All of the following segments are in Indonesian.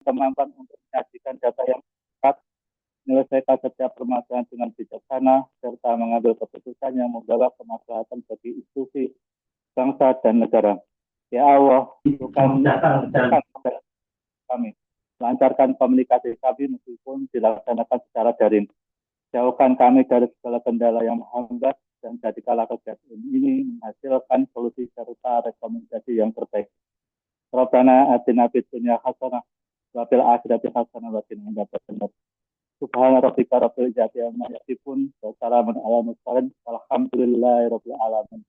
kemampuan untuk menyajikan data yang tepat, menyelesaikan setiap permasalahan dengan bijaksana, serta mengambil keputusan yang membawa kemaslahatan bagi institusi, bangsa, dan negara. Ya Allah, bukan kami. Lancarkan komunikasi kami meskipun dilaksanakan secara daring. Jauhkan kami dari segala kendala yang menghambat dan jadikanlah kegiatan ini menghasilkan solusi serta rekomendasi yang terbaik. Rabbana atina fid dunya hasanah wa fil akhirati hasanah wa qina adzabannar. Subhana rabbika rabbil izzati amma yasifun wa salamun alal mursalin walhamdulillahi rabbil alamin.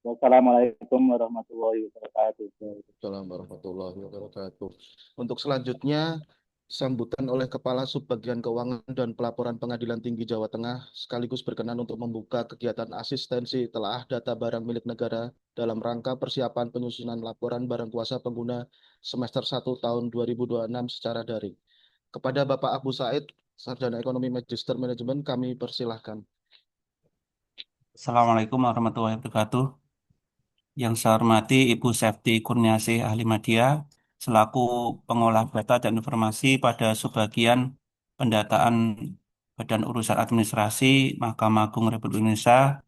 Wassalamualaikum warahmatullahi wabarakatuh. Assalamualaikum warahmatullahi wabarakatuh. Untuk selanjutnya, sambutan oleh Kepala Subbagian Keuangan dan Pelaporan Pengadilan Tinggi Jawa Tengah sekaligus berkenan untuk membuka kegiatan asistensi telaah data barang milik negara dalam rangka persiapan penyusunan laporan barang kuasa pengguna semester 1 tahun 2026 secara daring. Kepada Bapak Abu Said, Sarjana Ekonomi Magister Manajemen, kami persilahkan. Assalamualaikum warahmatullahi wabarakatuh. Yang saya hormati Ibu Septi Kurniasih Ahli Media, selaku pengolah data dan informasi pada subbagian pendataan Badan Urusan Administrasi Mahkamah Agung Republik Indonesia,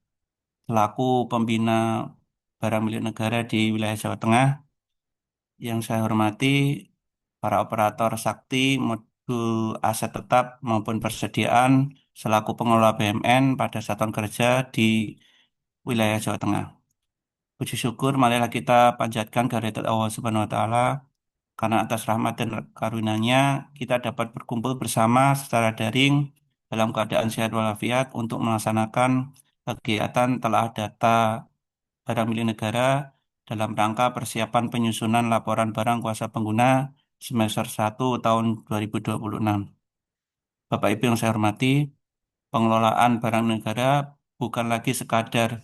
selaku pembina barang milik negara di wilayah Jawa Tengah. Yang saya hormati para operator sakti, modul aset tetap maupun persediaan, selaku pengelola BUMN pada satuan kerja di wilayah Jawa Tengah. Puji syukur marilah kita panjatkan kehadirat Allah Subhanahu wa taala karena atas rahmat dan karunia-Nya kita dapat berkumpul bersama secara daring dalam keadaan sehat walafiat untuk melaksanakan kegiatan telah data barang milik negara dalam rangka persiapan penyusunan laporan barang kuasa pengguna semester 1 tahun 2026. Bapak Ibu yang saya hormati, pengelolaan barang negara bukan lagi sekadar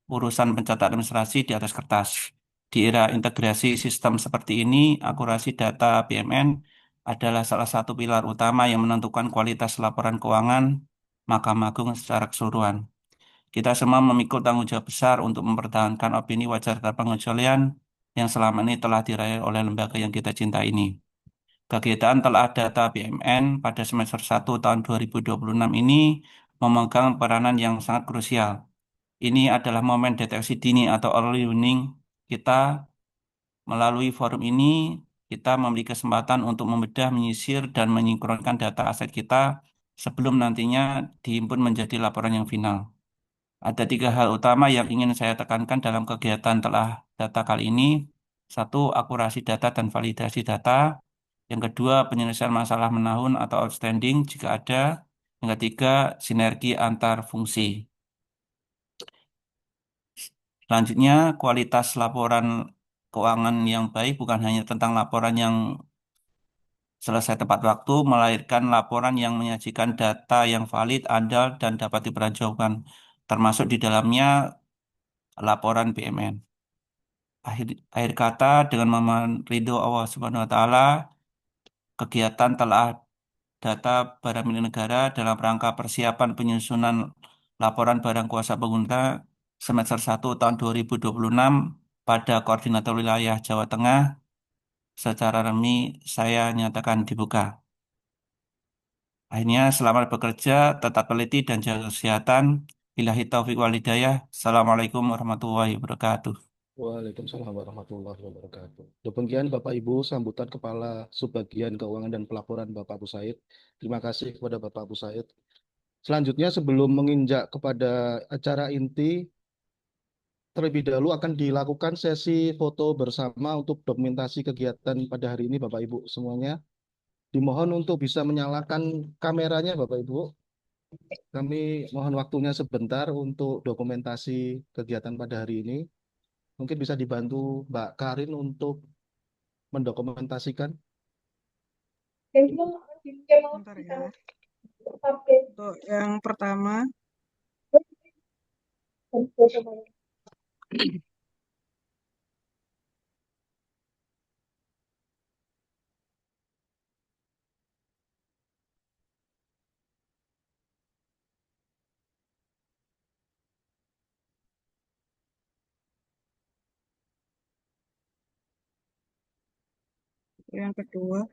urusan pencatatan administrasi di atas kertas. Di era integrasi sistem seperti ini, akurasi data BUMN adalah salah satu pilar utama yang menentukan kualitas laporan keuangan Mahkamah Agung secara keseluruhan. Kita semua memikul tanggung jawab besar untuk mempertahankan opini wajar dan pengecualian yang selama ini telah diraih oleh lembaga yang kita cinta ini. Kegiatan telah data BUMN pada semester 1 tahun 2026 ini memegang peranan yang sangat krusial. Ini adalah momen deteksi dini atau early warning kita. Melalui forum ini, kita memberi kesempatan untuk membedah, menyisir, dan menyinkronkan data aset kita sebelum nantinya dihimpun menjadi laporan yang final. Ada tiga hal utama yang ingin saya tekankan dalam kegiatan telah data kali ini. Satu, akurasi data dan validasi data. Yang kedua, penyelesaian masalah menahun atau outstanding jika ada. Yang ketiga, sinergi antar fungsi. Selanjutnya, kualitas laporan keuangan yang baik bukan hanya tentang laporan yang selesai tepat waktu, melainkan laporan yang menyajikan data yang valid, andal, dan dapat dipertanggungjawabkan, termasuk di dalamnya laporan BUMN. Akhir kata, dengan memohon ridho Allah Subhanahu wa taala, kegiatan telah data barang milik negara dalam rangka persiapan penyusunan laporan barang kuasa pengguna semester 1 tahun 2026 pada Koordinator Wilayah Jawa Tengah secara resmi saya nyatakan dibuka. Akhirnya selamat bekerja, tetap teliti dan jaga kesehatan. Billahi taufiq wal hidayah. Assalamualaikum warahmatullahi wabarakatuh. Waalaikumsalam warahmatullahi wabarakatuh. Demikian Bapak Ibu sambutan Kepala Subbagian Keuangan dan Pelaporan Bapak Abu Said. Terima kasih kepada Bapak Abu Said. Selanjutnya sebelum menginjak kepada acara inti, terlebih dahulu akan dilakukan sesi foto bersama untuk dokumentasi kegiatan pada hari ini Bapak Ibu semuanya. Dimohon untuk bisa menyalakan kameranya Bapak Ibu. Kami mohon waktunya sebentar untuk dokumentasi kegiatan pada hari ini. Mungkin bisa dibantu Mbak Karin untuk mendokumentasikan. Bentar ya. Untuk yang pertama, yang kedua,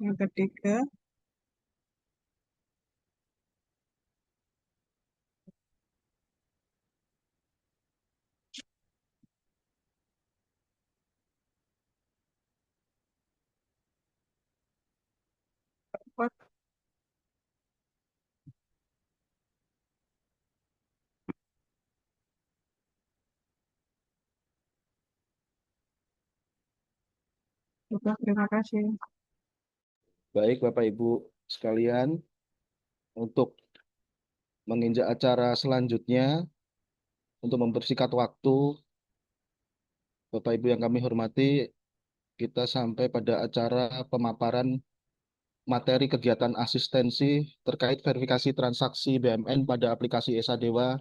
Yang ketiga, keempat, sudah, terima kasih. Baik, Bapak Ibu sekalian, untuk menginjak acara selanjutnya, untuk mempersingkat waktu, Bapak Ibu yang kami hormati, kita sampai pada acara pemaparan materi kegiatan asistensi terkait verifikasi transaksi BMN pada aplikasi EsaDewa,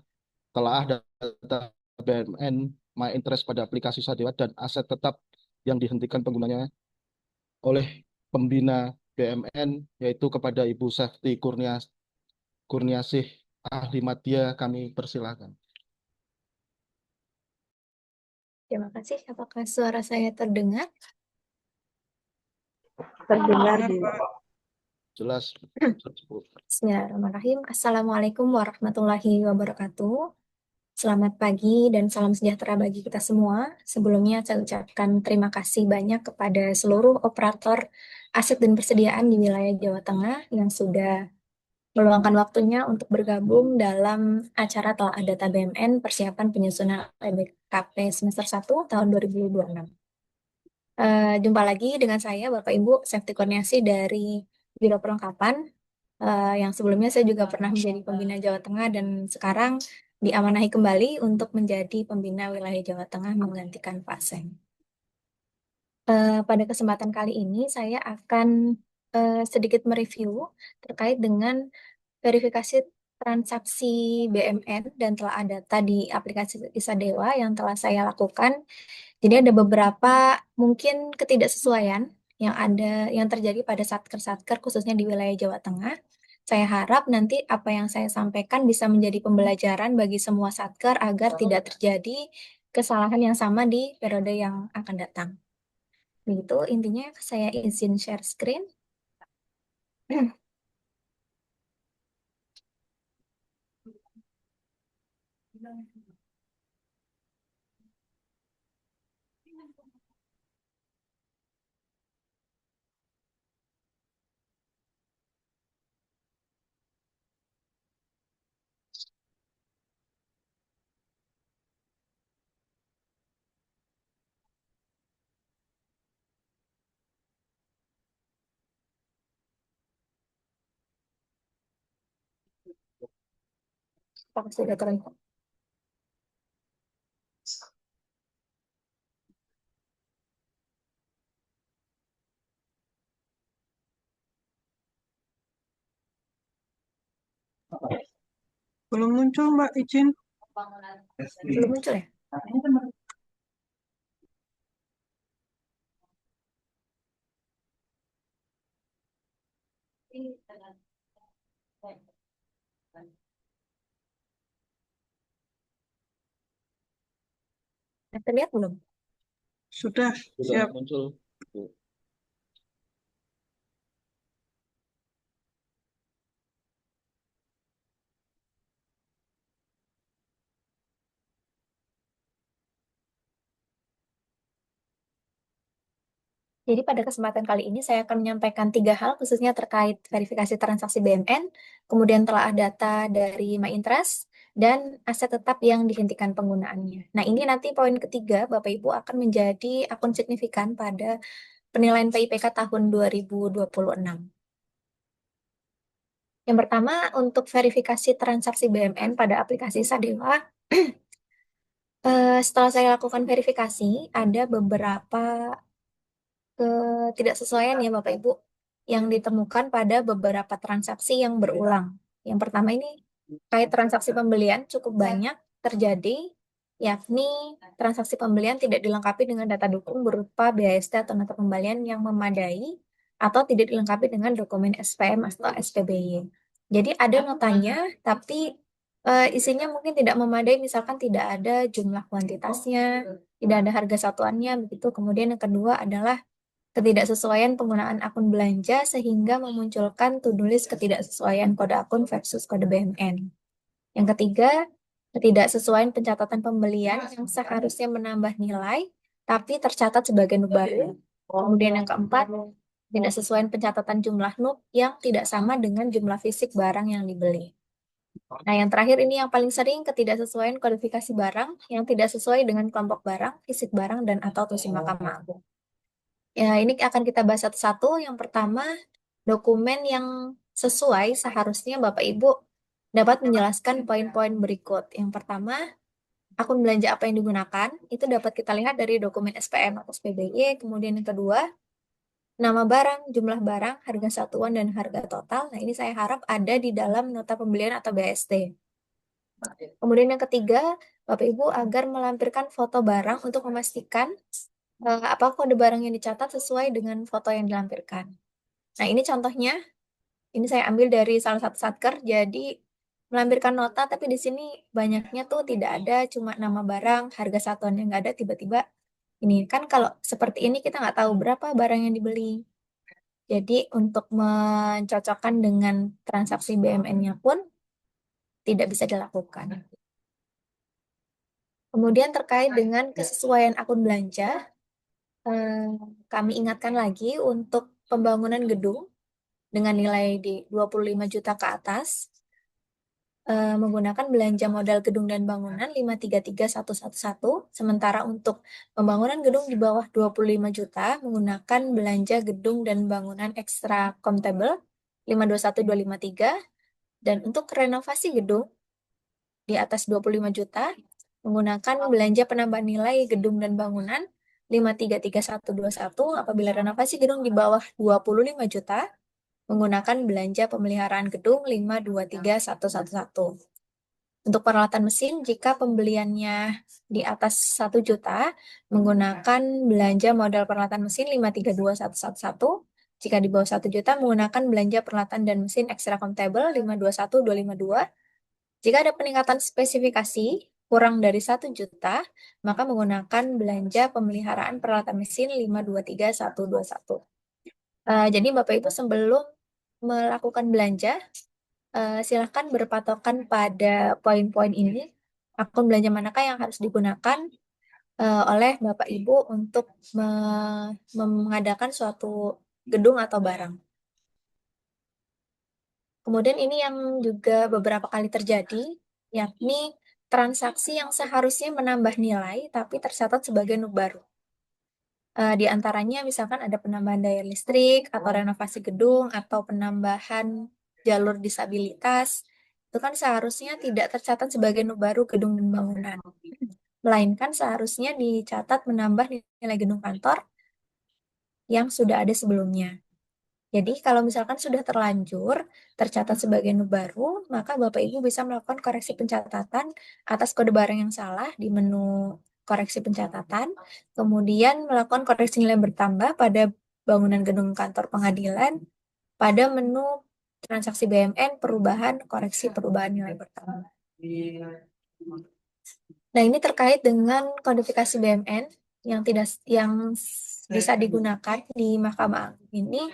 telaah data BMN My Interest pada aplikasi EsaDewa, dan aset tetap yang dihentikan penggunanya oleh pembina BMN, yaitu kepada Ibu Safety Kurniasih Ahli Madya, kami persilahkan. Terima kasih. Apakah suara saya terdengar? Terdengar, Benar, Bu. Pak. Jelas. Bismillahirrahmanirrahim. Assalamualaikum warahmatullahi wabarakatuh. Selamat pagi dan salam sejahtera bagi kita semua. Sebelumnya saya ucapkan terima kasih banyak kepada seluruh operator aset dan persediaan di wilayah Jawa Tengah yang sudah meluangkan waktunya untuk bergabung dalam acara telaah data BMN persiapan penyusunan LPKP semester 1 tahun 2026. Jumpa lagi dengan saya, Bapak Ibu Safety Kurniasih dari Biro Perlengkapan, yang sebelumnya saya juga pernah menjadi pembina Jawa Tengah dan sekarang diamanahi kembali untuk menjadi pembina wilayah Jawa Tengah menggantikan Pak Seng. Pada kesempatan kali ini saya akan sedikit mereview terkait dengan verifikasi transaksi BMN dan telaah data di aplikasi EsaDewa yang telah saya lakukan. Jadi ada beberapa mungkin ketidaksesuaian yang terjadi pada satker-satker khususnya di wilayah Jawa Tengah. Saya harap nanti apa yang saya sampaikan bisa menjadi pembelajaran bagi semua satker agar tidak terjadi kesalahan yang sama di periode yang akan datang. Begitu intinya, saya izin share screen. Apakah sudah terlihat? Belum muncul, Mbak, izin. Belum muncul ya? Terlihat belum? Sudah, Sudah siap. muncul. Jadi pada kesempatan kali ini saya akan menyampaikan 3 hal khususnya terkait verifikasi transaksi BMN, kemudian telaah data dari My Interest, dan aset tetap yang dihentikan penggunaannya. Nah ini nanti poin ketiga Bapak Ibu akan menjadi akun signifikan pada penilaian PIPK tahun 2026. Yang pertama untuk verifikasi transaksi BMN pada aplikasi Sadewa, setelah saya lakukan verifikasi ada beberapa ketidaksesuaian ya Bapak Ibu yang ditemukan pada beberapa transaksi yang berulang. Yang pertama ini terkait transaksi pembelian cukup banyak terjadi, yakni transaksi pembelian tidak dilengkapi dengan data dukung berupa BAST atau nota pembelian yang memadai atau tidak dilengkapi dengan dokumen SPM atau SPBY. Jadi ada notanya tapi isinya mungkin tidak memadai, misalkan tidak ada jumlah kuantitasnya, tidak ada harga satuannya begitu. Kemudian yang kedua adalah ketidaksesuaian penggunaan akun belanja sehingga memunculkan to-do list ketidaksesuaian kode akun versus kode BMN. Yang ketiga, ketidaksesuaian pencatatan pembelian yang seharusnya menambah nilai tapi tercatat sebagai NUP baru. Kemudian yang keempat, ketidaksesuaian pencatatan jumlah NUP yang tidak sama dengan jumlah fisik barang yang dibeli. Nah, yang terakhir ini yang paling sering, ketidaksesuaian kodifikasi barang yang tidak sesuai dengan kelompok barang, fisik barang, dan atau tulisan Mahkamah Agung. Ya, ini akan kita bahas satu-satu. Yang pertama, dokumen yang sesuai seharusnya Bapak Ibu dapat menjelaskan poin-poin berikut. Yang pertama, akun belanja apa yang digunakan, itu dapat kita lihat dari dokumen SPM atau SPBY. Kemudian yang kedua, nama barang, jumlah barang, harga satuan, dan harga total. Nah, ini saya harap ada di dalam nota pembelian atau BST. Kemudian yang ketiga, Bapak Ibu agar melampirkan foto barang untuk memastikan apa kode barang yang dicatat sesuai dengan foto yang dilampirkan. Nah, ini contohnya. Ini saya ambil dari salah satu satker. Jadi, melampirkan nota, tapi di sini banyaknya tuh tidak ada, cuma nama barang, harga satuan yang nggak ada, tiba-tiba ini. Kan kalau seperti ini kita nggak tahu berapa barang yang dibeli. Jadi, untuk mencocokkan dengan transaksi BMN-nya pun tidak bisa dilakukan. Kemudian terkait dengan kesesuaian akun belanja, kami ingatkan lagi untuk pembangunan gedung dengan nilai di 25 juta ke atas, menggunakan belanja modal gedung dan bangunan 533.111, sementara untuk pembangunan gedung di bawah 25 juta menggunakan belanja gedung dan bangunan ekstra kontable 521.253, dan untuk renovasi gedung di atas 25 juta menggunakan belanja penambahan nilai gedung dan bangunan 533.121. Apabila renovasi gedung di bawah 25 juta menggunakan belanja pemeliharaan gedung 523.111. Untuk peralatan mesin, jika pembeliannya di atas 1 juta, menggunakan belanja modal peralatan mesin 532.111. Jika di bawah 1 juta, menggunakan belanja peralatan dan mesin ekstra kontable 521.252. Jika ada peningkatan spesifikasi kurang dari 1 juta, maka menggunakan belanja pemeliharaan peralatan mesin 523.121. Jadi Bapak Ibu sebelum melakukan belanja, silakan berpatokan pada poin-poin ini. Akun belanja manakah yang harus digunakan oleh Bapak Ibu untuk mengadakan suatu gedung atau barang. Kemudian ini yang juga beberapa kali terjadi, yakni transaksi yang seharusnya menambah nilai tapi tercatat sebagai NUP baru. Di antaranya misalkan ada penambahan daya listrik, atau renovasi gedung, atau penambahan jalur disabilitas. Itu kan seharusnya tidak tercatat sebagai NUP baru gedung dan bangunan. Melainkan seharusnya dicatat menambah nilai gedung kantor yang sudah ada sebelumnya. Jadi kalau misalkan sudah terlanjur tercatat sebagai NUP baru, maka Bapak Ibu bisa melakukan koreksi pencatatan atas kode barang yang salah di menu koreksi pencatatan, kemudian melakukan koreksi nilai bertambah pada bangunan gedung kantor pengadilan, pada menu transaksi BMN, perubahan, koreksi perubahan nilai bertambah. Nah, ini terkait dengan kodifikasi BMN yang bisa digunakan di Mahkamah Agung ini,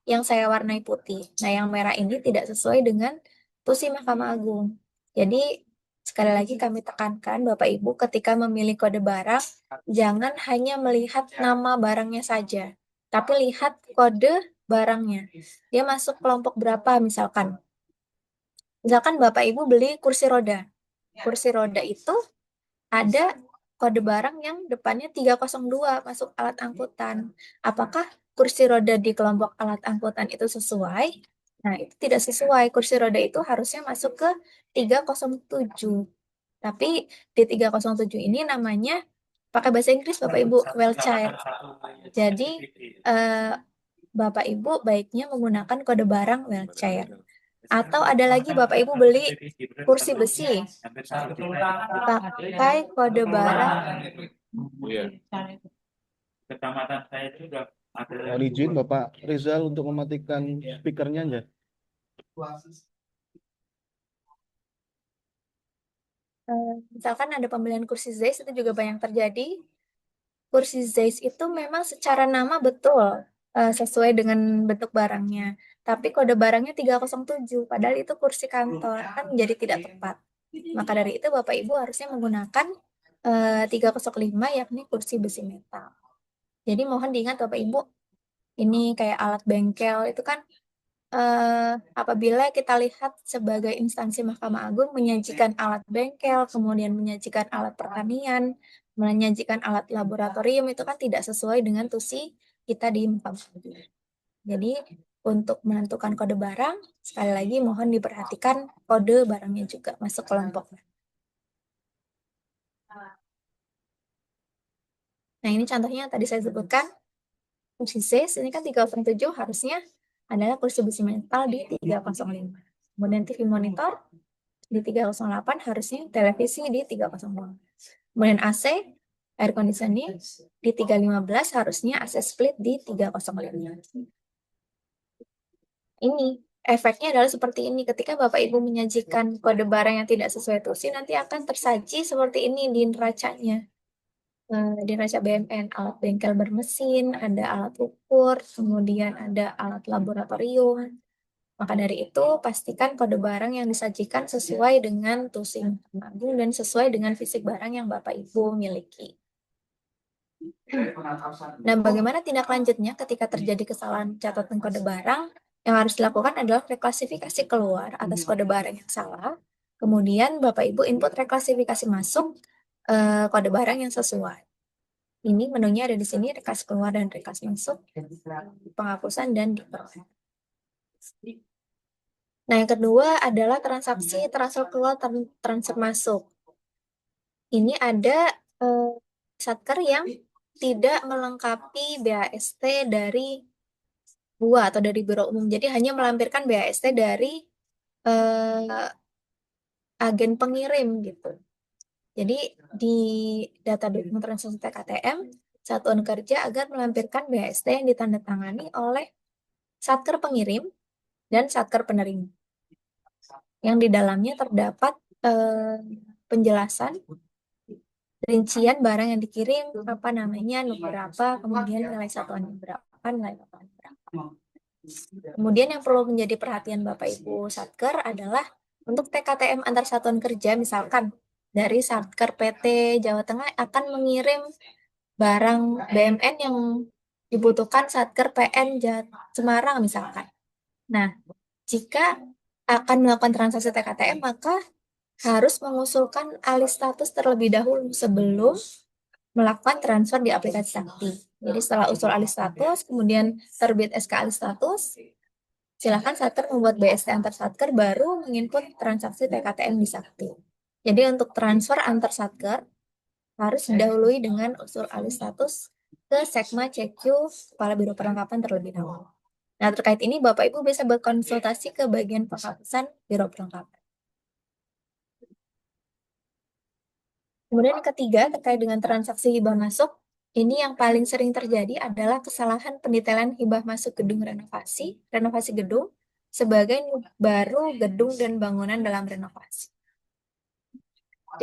yang saya warnai putih. Nah, yang merah ini tidak sesuai dengan tusi Mahkamah Agung. Jadi, sekali lagi kami tekankan Bapak Ibu ketika memilih kode barang, jangan hanya melihat nama barangnya saja, tapi lihat kode barangnya. Dia masuk kelompok berapa misalkan. Misalkan Bapak Ibu beli kursi roda. Kursi roda itu ada kode barang yang depannya 302 masuk alat angkutan. Apakah kursi roda di kelompok alat angkutan itu sesuai? Nah, itu tidak sesuai. Kursi roda itu harusnya masuk ke 307. Tapi di 307 ini namanya pakai bahasa Inggris Bapak Ibu, wheelchair. Jadi Bapak Ibu baiknya menggunakan kode barang wheelchair. Atau ada lagi Bapak Ibu beli kursi besi, pakai kode barang. Kecamatan saya juga ada. Mohon izin Bapak Rizal untuk mematikan speakernya ya. Misalkan ada pembelian kursi Zeiss, itu juga banyak terjadi. kursi Zeiss itu memang secara nama betul sesuai dengan bentuk barangnya. Tapi kode barangnya 307, padahal itu kursi kantor, kan menjadi tidak tepat. Maka dari itu Bapak Ibu harusnya menggunakan 305 yakni kursi besi metal. Jadi mohon diingat Bapak Ibu, ini kayak alat bengkel itu kan apabila kita lihat sebagai instansi Mahkamah Agung menyajikan alat bengkel, kemudian menyajikan alat pertanian, menyajikan alat laboratorium itu kan tidak sesuai dengan tusi kita di Mahkamah Agung. Jadi untuk menentukan kode barang, sekali lagi mohon diperhatikan kode barangnya juga masuk kelompok. Nah ini contohnya yang tadi saya sebutkan, kursi Zeiss ini kan 307 harusnya adalah kursi besi metal di 305. Kemudian TV monitor di 308 harusnya televisi di 305. Kemudian AC, air conditioning di 315 harusnya AC split di 305. Ini efeknya adalah seperti ini. Ketika Bapak Ibu menyajikan kode barang yang tidak sesuai tusi, nanti akan tersaji seperti ini di neracanya. Di neraca BMN, alat bengkel bermesin, ada alat ukur, kemudian ada alat laboratorium. Maka dari itu, pastikan kode barang yang disajikan sesuai dengan tusi Mahkamah Agung dan sesuai dengan fisik barang yang Bapak Ibu miliki. Nah, bagaimana tindak lanjutnya ketika terjadi kesalahan catatan kode barang? Yang harus dilakukan adalah reklasifikasi keluar atas kode barang yang salah. Kemudian Bapak Ibu input reklasifikasi masuk kode barang yang sesuai. Ini menunya ada di sini, rekas keluar dan rekas masuk, penghapusan dan diperoleh. Nah, yang kedua adalah transaksi transfer keluar, transfer masuk. Ini ada satker yang tidak melengkapi BAST dari BUA atau dari Biro Umum. Jadi hanya melampirkan BAST dari agen pengirim gitu. Jadi di data dokumen transaksi TKTM, satuan kerja agar melampirkan BAST yang ditandatangani oleh satker pengirim dan satker penerima. Yang di dalamnya terdapat penjelasan rincian barang yang dikirim, apa namanya, berapa, kemudian nilai satuannya berapa, nilai satuannya berapa. Kemudian yang perlu menjadi perhatian Bapak Ibu Satker adalah untuk TKTM antar satuan kerja, misalkan dari Satker PT Jawa Tengah akan mengirim barang BMN yang dibutuhkan Satker PN Semarang misalkan. Nah, jika akan melakukan transaksi TKTM, maka harus mengusulkan alih status terlebih dahulu sebelum melakukan transfer di aplikasi Sakti. Jadi setelah usul alih status, kemudian terbit SK alih status, silakan Satker membuat BST antar Satker baru menginput transaksi TKTM di Sakti. Jadi untuk transfer antar Satker harus didahului dengan usul alih status ke Sekma CQ Kepala Biro Perlengkapan terlebih dahulu. Nah, terkait ini Bapak Ibu bisa berkonsultasi ke bagian penghapusan Biro Perlengkapan. Kemudian yang ketiga, terkait dengan transaksi hibah masuk, ini yang paling sering terjadi adalah kesalahan pendetailan hibah masuk gedung renovasi gedung, sebagai baru gedung dan bangunan dalam renovasi.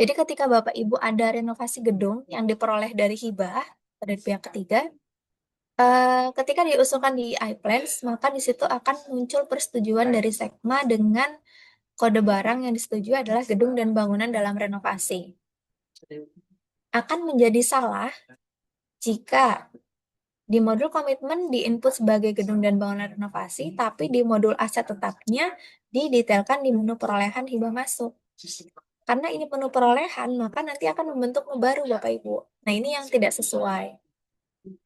Jadi ketika Bapak Ibu ada renovasi gedung yang diperoleh dari hibah dari pihak ketiga, ketika diusulkan di iPlans, maka di situ akan muncul persetujuan dari Sekma dengan kode barang yang disetujui adalah gedung dan bangunan dalam renovasi. Akan menjadi salah jika di modul komitmen diinput sebagai gedung dan bangunan renovasi, tapi di modul aset tetapnya didetailkan di menu perolehan hibah masuk. Karena ini menu perolehan, maka nanti akan membentuk menu baru Bapak Ibu. Nah, ini yang tidak sesuai.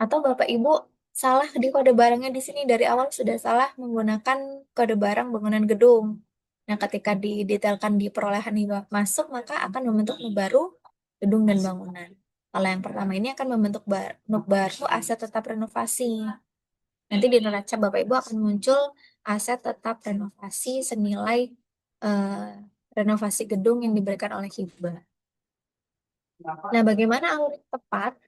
Atau Bapak Ibu salah di kode barangnya di sini dari awal sudah salah menggunakan kode barang bangunan gedung. Nah, ketika didetailkan di perolehan hibah masuk, maka akan membentuk menu baru gedung dan bangunan. Kalau yang pertama ini akan membentuk menu baru aset tetap renovasi. Nanti di neraca Bapak Ibu akan muncul aset tetap renovasi senilai renovasi gedung yang diberikan oleh hibah. Nah, bagaimana alur yang tepat?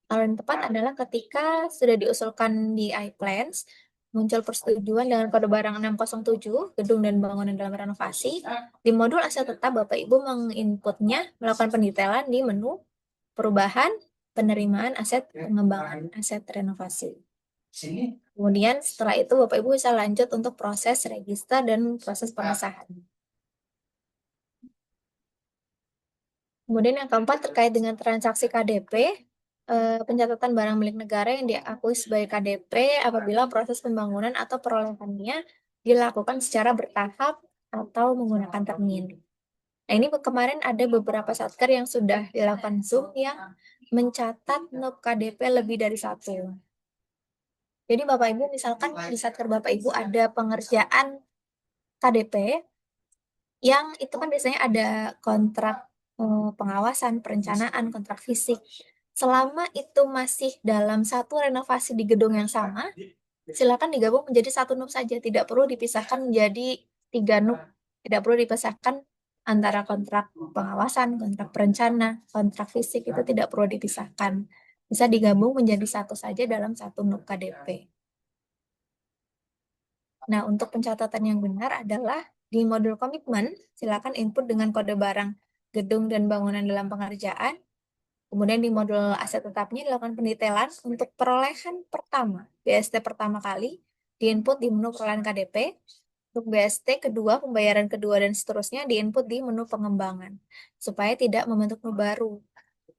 Alur yang tepat adalah ketika sudah diusulkan di iPlans, muncul persetujuan dengan kode barang 607, gedung dan bangunan dalam renovasi. Di modul aset tetap, Bapak Ibu menginputnya, melakukan pendetailan di menu perubahan, penerimaan aset pengembangan aset renovasi. Kemudian setelah itu Bapak Ibu bisa lanjut untuk proses register dan proses pengesahan. Kemudian yang keempat terkait dengan transaksi KDP, pencatatan barang milik negara yang diakui sebagai KDP apabila proses pembangunan atau perolehannya dilakukan secara bertahap atau menggunakan termin. Nah, ini kemarin ada beberapa satker yang sudah dilakukan Zoom yang mencatat NUP KDP lebih dari satu. Jadi Bapak Ibu misalkan di satker Bapak Ibu ada pengerjaan KDP yang itu kan biasanya ada kontrak pengawasan, perencanaan, kontrak fisik. Selama itu masih dalam satu renovasi di gedung yang sama, silakan digabung menjadi satu NUP saja. Tidak perlu dipisahkan menjadi 3 NUP. Tidak perlu dipisahkan antara kontrak pengawasan, kontrak perencana, kontrak fisik itu tidak perlu dipisahkan. Bisa digabung menjadi satu saja dalam satu NUP KDP. Nah, untuk pencatatan yang benar adalah di modul komitmen, silakan input dengan kode barang gedung dan bangunan dalam pengerjaan. Kemudian di modul aset tetapnya dilakukan pendetailan untuk perolehan pertama, BST pertama kali, diinput di menu perolehan KDP. Untuk BST kedua, pembayaran kedua, dan seterusnya diinput di menu pengembangan, supaya tidak membentuk menu baru.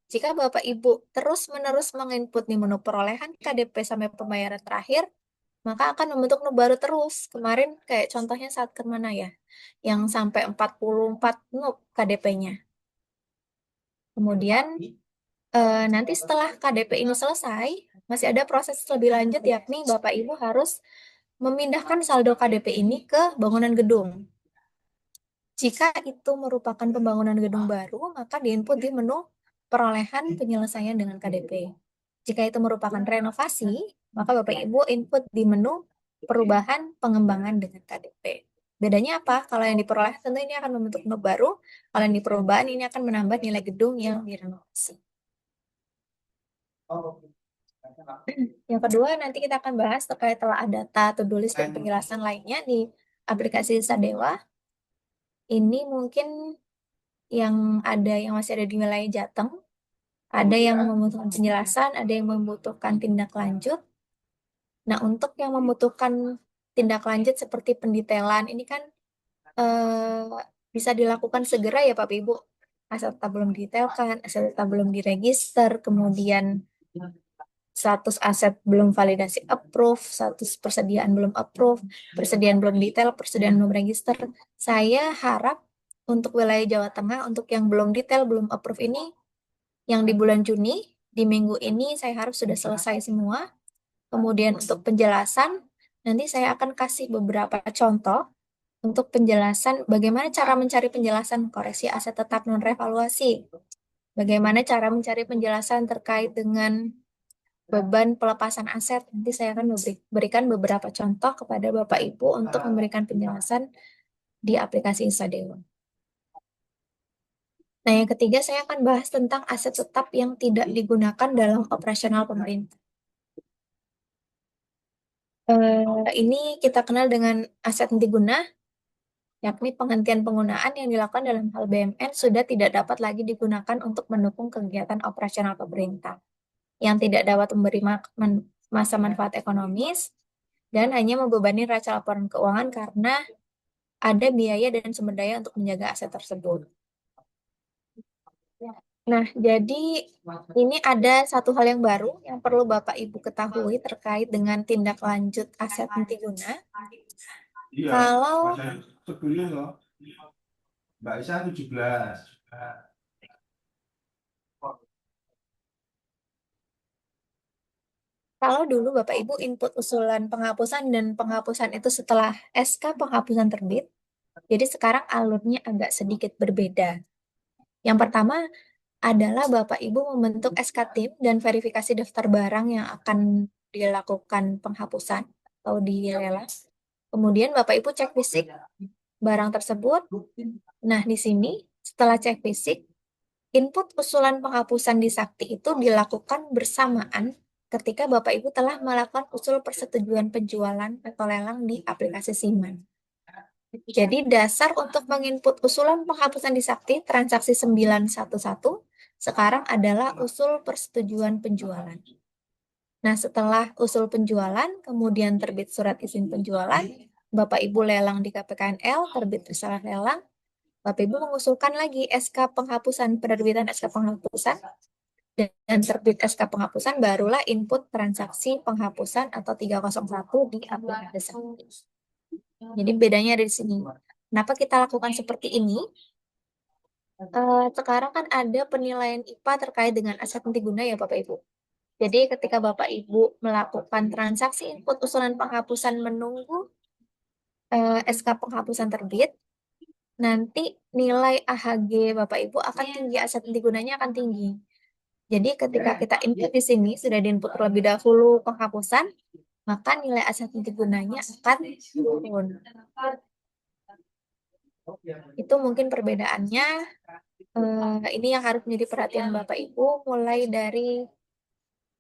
Jika Bapak Ibu terus-menerus menginput di menu perolehan KDP sampai pembayaran terakhir, maka akan membentuk NUP baru terus. Kemarin kayak contohnya saat ke mana ya? Yang sampai 44 NUP KDP-nya. Kemudian nanti setelah KDP ini selesai, masih ada proses lebih lanjut, yakni Bapak Ibu harus memindahkan saldo KDP ini ke bangunan gedung. Jika itu merupakan pembangunan gedung baru, maka diinput di menu perolehan penyelesaian dengan KDP. Jika itu merupakan renovasi, maka Bapak Ibu input di menu perubahan pengembangan dengan KDP. Bedanya apa? Kalau yang diperoleh tentu ini akan membentuk NUP baru, kalau yang di perubahan ini akan menambah nilai gedung yang direnovasi. Yang kedua, nanti kita akan bahas terkait telah data, to-do list, dan penjelasan lainnya di aplikasi Sadewa. Ini mungkin yang masih ada di wilayah Jateng, ada yang membutuhkan penjelasan, ada yang membutuhkan tindak lanjut. Nah, untuk yang membutuhkan tindak lanjut seperti pendetailan, ini kan bisa dilakukan segera ya Bapak Ibu. Aset tetap belum didetailkan, aset tetap belum diregister, kemudian status aset belum validasi approve, status persediaan belum approve, persediaan belum detail, persediaan belum register. Saya harap untuk wilayah Jawa Tengah, untuk yang belum detail, belum approve ini, yang di bulan Juni, di minggu ini saya harap sudah selesai semua. Kemudian untuk penjelasan, nanti saya akan kasih beberapa contoh untuk penjelasan bagaimana cara mencari penjelasan koreksi aset tetap non-revaluasi. Bagaimana cara mencari penjelasan terkait dengan beban pelepasan aset. Nanti saya akan berikan beberapa contoh kepada Bapak Ibu untuk memberikan penjelasan di aplikasi Sadewa. Nah, yang ketiga saya akan bahas tentang aset tetap yang tidak digunakan dalam operasional pemerintah. Ini kita kenal dengan aset antiguna, yakni penghentian penggunaan yang dilakukan dalam hal BMN sudah tidak dapat lagi digunakan untuk mendukung kegiatan operasional pemerintah, yang tidak dapat memberi masa manfaat ekonomis, dan hanya membebani neraca laporan keuangan karena ada biaya dan sumber daya untuk menjaga aset tersebut. Nah, jadi ini ada satu hal yang baru yang perlu Bapak Ibu ketahui terkait dengan tindak lanjut aset antiguna. Kalau Mbak Isa 17. Kalau dulu Bapak Ibu input usulan penghapusan dan penghapusan itu setelah SK penghapusan terbit, jadi sekarang alurnya agak sedikit berbeda. Yang pertama adalah Bapak Ibu membentuk SK tim dan verifikasi daftar barang yang akan dilakukan penghapusan atau dilelang. Kemudian Bapak Ibu cek fisik barang tersebut. Nah, di sini setelah cek fisik, input usulan penghapusan di Sakti itu dilakukan bersamaan ketika Bapak Ibu telah melakukan usul persetujuan penjualan atau lelang di aplikasi Siman. Jadi dasar untuk menginput usulan penghapusan di Sakti transaksi 911 Sekarang adalah usul persetujuan penjualan. Nah, setelah usul penjualan, kemudian terbit surat izin penjualan, Bapak Ibu lelang di KPKNL, terbit risalah lelang, Bapak Ibu mengusulkan lagi SK penghapusan, penerbitan SK penghapusan, dan terbit SK penghapusan, barulah input transaksi penghapusan atau 301 di aplikasi Sakti. Jadi bedanya ada di sini. Kenapa kita lakukan seperti ini? Sekarang kan ada penilaian IPA terkait dengan aset multiguna ya Bapak Ibu. Jadi ketika Bapak Ibu melakukan transaksi input usulan penghapusan menunggu SK penghapusan terbit, nanti nilai AHG Bapak Ibu akan tinggi, aset multigunanya akan tinggi. Jadi ketika kita input di sini, sudah diinput terlebih dahulu penghapusan, maka nilai aset multigunanya akan turun. Itu mungkin perbedaannya. Ini yang harus menjadi perhatian Bapak Ibu mulai dari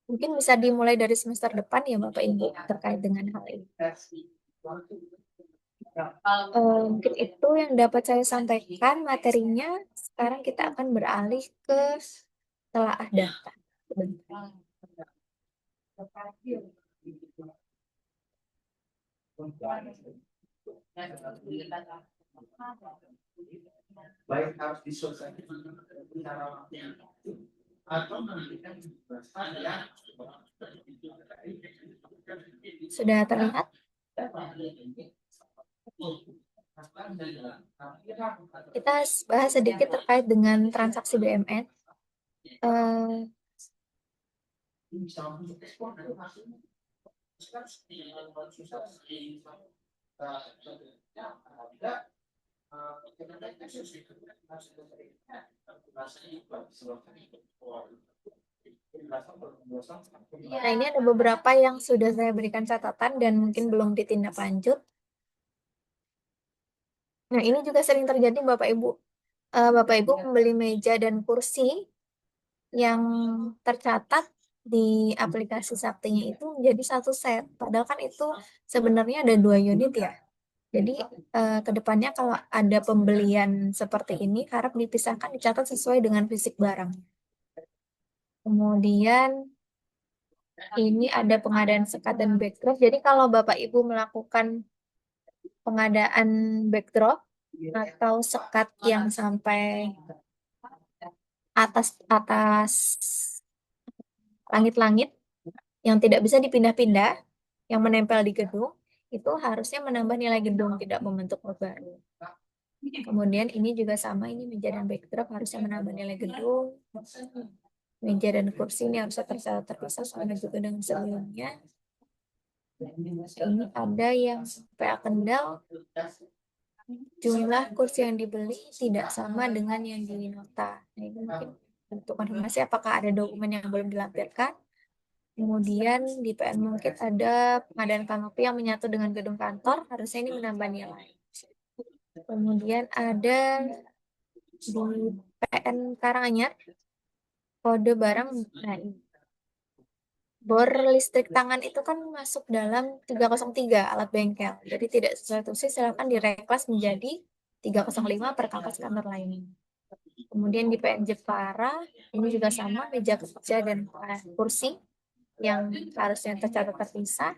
mungkin bisa dimulai dari semester depan ya Bapak Ibu terkait dengan hal ini. Mungkin itu yang dapat saya sampaikan materinya. Sekarang kita akan beralih ke telaah data. Sebentar. Baik harus diselesaikan secara waktu atau memberikan ya. Sudah terlihat? Kita bahas sedikit terkait dengan transaksi BMN. Nah, ini ada beberapa yang sudah saya berikan catatan dan mungkin belum ditindak lanjut. Nah, ini juga sering terjadi Bapak Ibu. Bapak Ibu membeli meja dan kursi yang tercatat di aplikasi Saktinya itu menjadi satu set. Padahal kan itu sebenarnya ada 2 unit ya. Jadi kedepannya kalau ada pembelian seperti ini harap dipisahkan, dicatat sesuai dengan fisik barang. Kemudian ini ada pengadaan sekat dan backdrop. Jadi kalau Bapak Ibu melakukan pengadaan backdrop atau sekat yang sampai atas langit-langit yang tidak bisa dipindah-pindah, yang menempel di gedung, itu harusnya menambah nilai gedung, tidak membentuk lot baru. Kemudian ini juga sama, ini meja dan backdrop harusnya menambah nilai gedung. Meja dan kursi ini harusnya terpisah sama juga dengan sebelumnya. Ini ada yang PA Kendal, jumlah kursi yang dibeli tidak sama dengan yang di nota. Nah, ini mungkin untuk konfirmasi apakah ada dokumen yang belum dilampirkan. Kemudian di PN mungkin ada pengadaan kanopi yang menyatu dengan gedung kantor, harusnya ini menambah nilai. Kemudian ada di PN Karanganyar, kode barang, nah ini. Bor listrik tangan itu kan masuk dalam 303 alat bengkel. Jadi tidak sesuai tulis, silakan direklas menjadi 305 per kapasitas kantor lainnya. Kemudian di PN Jepara, ini juga sama, meja kerja dan kursi yang harusnya tercatat terpisah.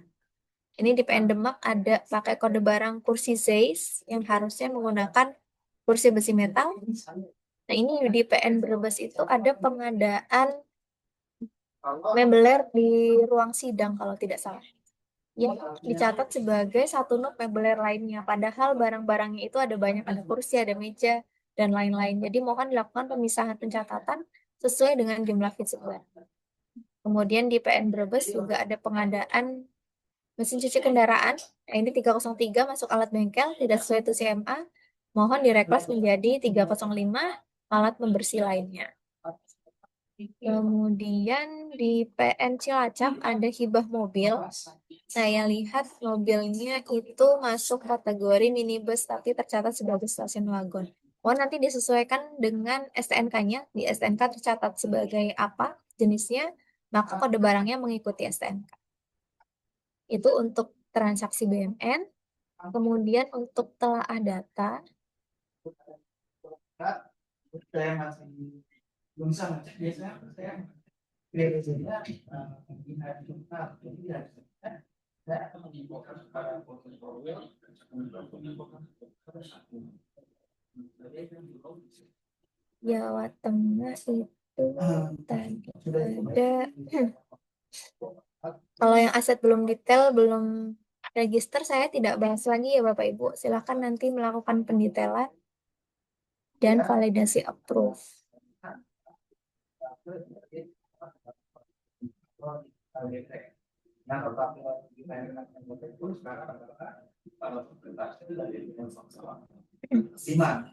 Ini di PN Demak ada pakai kode barang kursi Zeiss yang harusnya menggunakan kursi besi metal. Nah, ini di PN Brebes itu ada pengadaan mebeler di ruang sidang kalau tidak salah. Yang dicatat sebagai satu not mebeler lainnya. Padahal barang-barangnya itu ada banyak, ada kursi, ada meja, dan lain-lain. Jadi mohon dilakukan pemisahan pencatatan sesuai dengan jumlah fisik barang. Kemudian di PN Brebes juga ada pengadaan mesin cuci kendaraan. Nah, ini 303 masuk alat bengkel, tidak sesuai tulis CMA. Mohon direklas menjadi 305 alat pembersih lainnya. Kemudian di PN Cilacap ada hibah mobil. Saya lihat mobilnya itu masuk kategori minibus tapi tercatat sebagai stasiun wagon. Nanti disesuaikan dengan STNK-nya. Di STNK tercatat sebagai apa jenisnya, maka kode barangnya mengikuti STNK. Itu untuk transaksi BMN. Kemudian untuk telaah data. belum bisa ngecek biasanya saya biasanya di hari Jumat jadi ya saya akan mengimbaukan kepada portfolio untuk mengimbaukan satu. Jawa Tengah itu tadi ada kalau yang aset belum detail, belum register, saya tidak bahas lagi ya Bapak Ibu. Silakan nanti melakukan pendetailan dan validasi approve. Yang pertama kita itu sekarang adalah kalau presentasi itu dari simak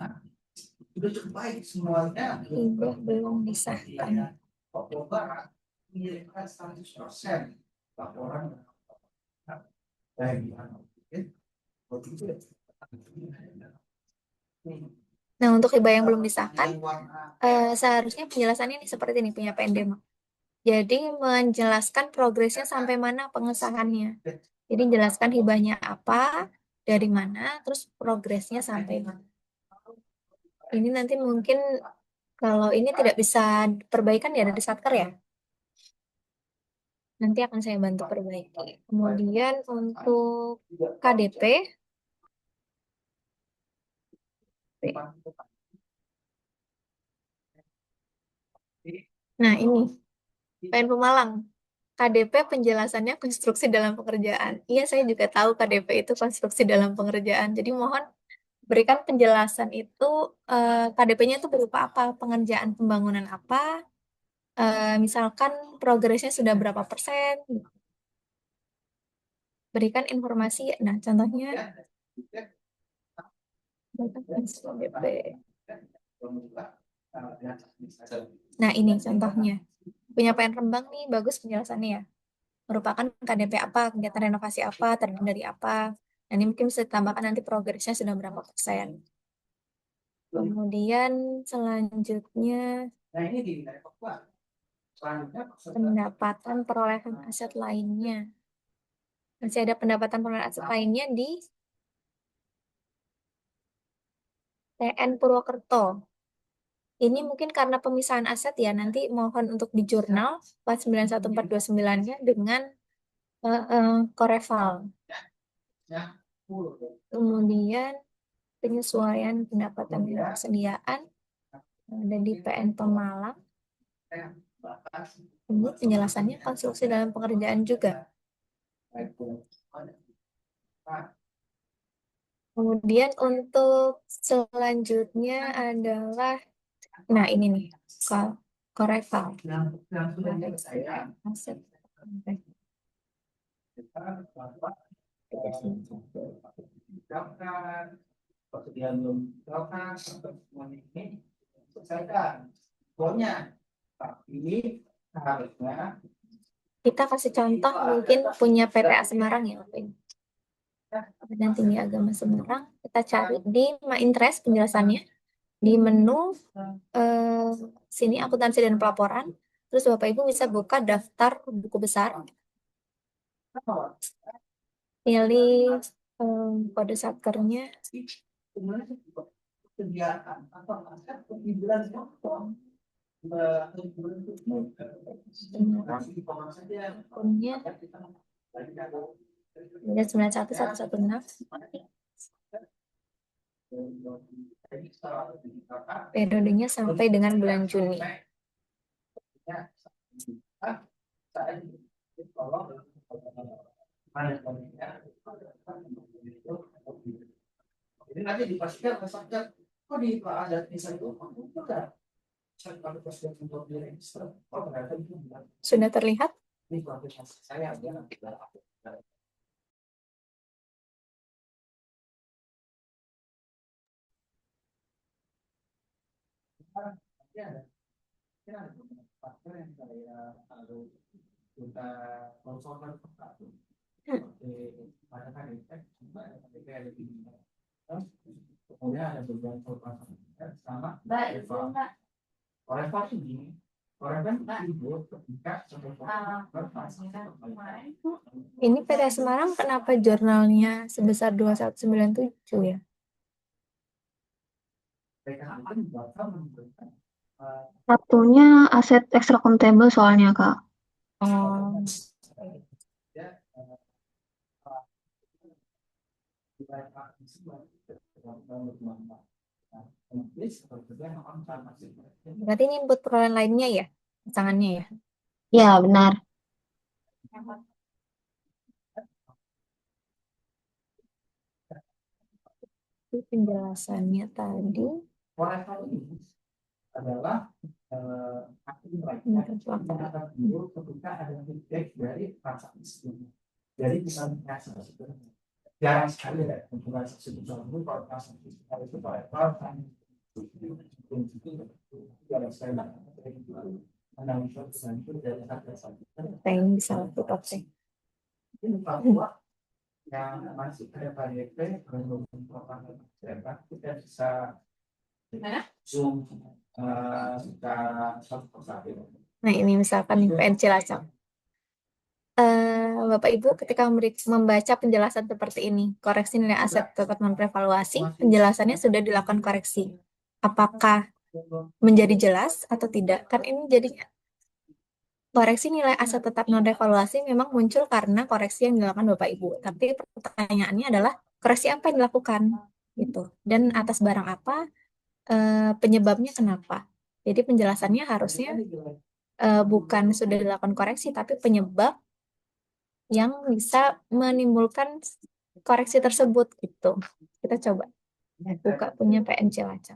sudah cukup baik semuanya. Ibu belum disahkan. Papua Barat mengirimkan 100% laporan dari Nah, untuk hibah yang belum disahkan, seharusnya penjelasannya ini seperti ini, punya PND. Jadi, menjelaskan progresnya sampai mana pengesahannya. Jadi, jelaskan hibahnya apa, dari mana, terus progresnya sampai mana. Ini nanti mungkin kalau ini tidak bisa perbaikan ya dari Satker ya. Nanti akan saya bantu perbaiki. Kemudian untuk KDP, nah ini PN Pemalang. KDP penjelasannya konstruksi dalam pengerjaan. Iya, saya juga tahu KDP itu konstruksi dalam pengerjaan. Jadi mohon berikan penjelasan itu KDP-nya itu berupa apa, pengerjaan pembangunan apa, misalkan progresnya sudah berapa persen, berikan informasi. Nah, contohnya KDP. Nah, ini contohnya. Punya PN Rembang nih, bagus penjelasannya ya. Merupakan KDP apa, kegiatan renovasi apa, terdiri dari apa. Nah, ini mungkin bisa ditambahkan nanti progresnya sudah berapa persen. Kemudian selanjutnya pendapatan perolehan aset lainnya. Masih ada pendapatan perolehan aset lainnya di TN Purwokerto. Ini mungkin karena pemisahan aset ya, nanti mohon untuk di jurnal 491429-nya dengan Koreval. Kemudian penyesuaian pendapatan dan persediaan ada di PN Pemalang. Ini penjelasannya konstruksi dalam pengerjaan juga. Kemudian untuk selanjutnya adalah, nah ini nih, Koreval. Aset. Persediaan belum dilakukan semuanya ini selesaikan pokoknya, tapi harusnya kita kasih contoh mungkin punya PTA Semarang ya, Badan Tinggi Agama Semarang. Kita cari di My Interest penjelasannya di menu sini akuntansi dan pelaporan. Terus Bapak Ibu bisa buka daftar buku besar. Pilih kode satkernya. kegiatan atau aset hiburan Akunnya ada 91116. Periodenya sampai dengan bulan Juni. Jadi nanti dipastikan masyarakat kok di ada desa itu enggak. Saya pakai paspor untuk diregister. Oh ternyata itu bukan. Sudah terlihat? Ini kualitas saya dia faktor yang saya harus kita konsultan satu. Pada hari itu kayak lebih kemudian ada beberapa konsultan sama Koreval ini ibu ketika Ini PTA Semarang kenapa jurnalnya sebesar 2197 ya? PKH itu bakal memberikan Satunya aset extra countable soalnya, Kak. Oh, berarti ini input perolehan lainnya ya, pasangannya ya. Ya, benar. Itu penjelasannya tadi. Korektor ini adalah aktivitas yang akan timbul ketika ada feedback dari transaksi sebelumnya. Jadi misalnya sebenarnya jarang sekali ada transaksi tersebut kalau transaksi itu korektor kan jarang sekali analisa itu dari transaksi Kita ini bisa tutup sih. ini bahwa yang masih ada KDP belum kita bisa zoom secara satu persatu. Nah, ini misalkan nih PN Cilacap. Bapak Ibu ketika membaca penjelasan seperti ini, koreksi nilai aset tetap non-revaluasi, penjelasannya sudah dilakukan koreksi. Apakah menjadi jelas atau tidak? Kan ini jadinya koreksi nilai aset tetap non-revaluasi memang muncul karena koreksi yang dilakukan Bapak Ibu. Tapi pertanyaannya adalah koreksi apa yang dilakukan gitu. Dan atas barang apa, penyebabnya kenapa. Jadi penjelasannya harusnya bukan sudah dilakukan koreksi, tapi penyebab yang bisa menimbulkan koreksi tersebut gitu. Kita coba buka punya PN Cilacap.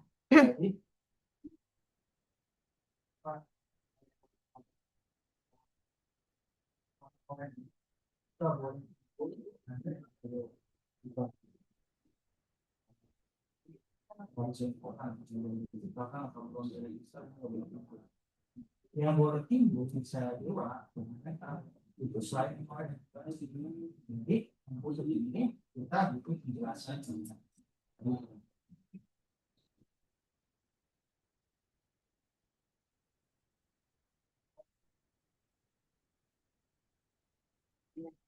Yang boleh timbul bisa dua itu selain jadi untuk ini kita butuh penjelasan tentang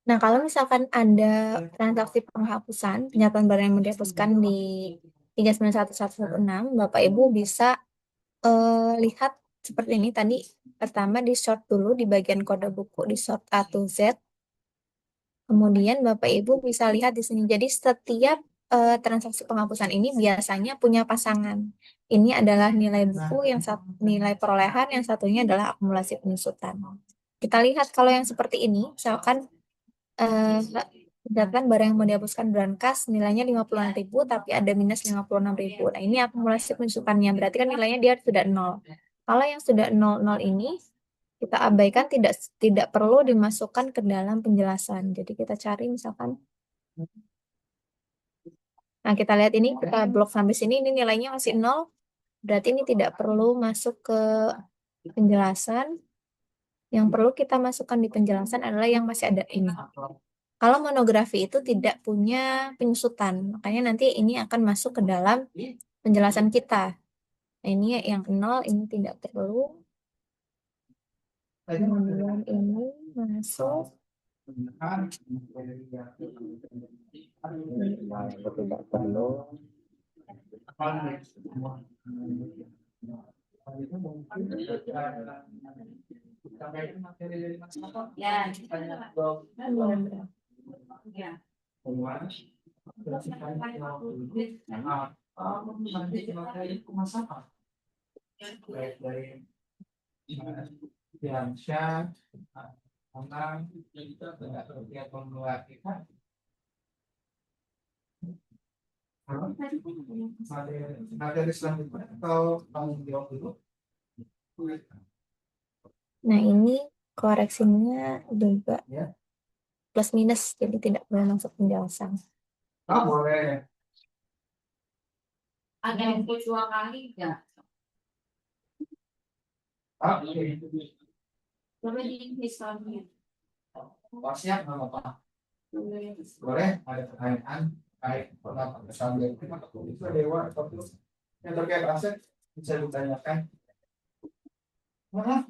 Nah, kalau misalkan ada transaksi penghapusan, penyataan barang yang dihapuskan di 391116, Bapak Ibu bisa lihat seperti ini tadi. Pertama di short dulu di bagian kode buku, di short A to Z. Kemudian Bapak Ibu bisa lihat di sini. Jadi setiap transaksi penghapusan ini biasanya punya pasangan. Ini adalah nilai buku, yang nilai perolehan, yang satunya adalah akumulasi penyusutan. Kita lihat kalau yang seperti ini, misalkan misalkan barang yang mau dihapuskan berangkas nilainya 56.000 tapi ada minus 56.000. Nah, ini akumulasi penyusutannya. Berarti kan nilainya dia sudah 0. Kalau yang sudah 00 ini kita abaikan, tidak perlu dimasukkan ke dalam penjelasan. Jadi kita cari misalkan. Nah, kita lihat ini, kita blok sampai sini, ini nilainya masih 0. Berarti ini tidak perlu masuk ke penjelasan. Yang perlu kita masukkan di penjelasan adalah yang masih ada ini. Kalau monografi itu tidak punya penyusutan, makanya nanti ini akan masuk ke dalam penjelasan kita. Nah, ini yang 0, ini tidak perlu. Kemudian ini masuk. Tidak perlu. Materi selanjutnya atau tanggung jawab dulu? Nah, ini koreksinya juga plus minus, jadi tidak boleh masuk penjelasan. Boleh. Ada yang dua kali enggak? Oke. Boleh di misalnya. Siap nggak apa-apa. Boleh, ada pertanyaan terkait pendapat kesan dari kita itu dewa atau yang terkait aset bisa ditanyakan. Mana?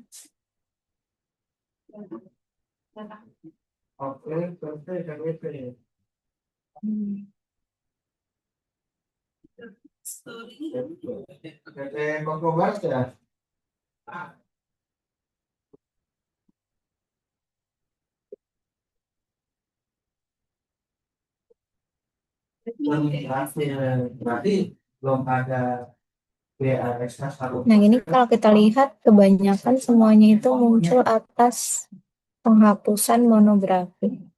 Oke, selesai KWP. KWP kontroversi ya. Berarti belum ada BA ekstra satu. Nah, ini kalau kita lihat kebanyakan semuanya itu muncul atas penghapusan monografi.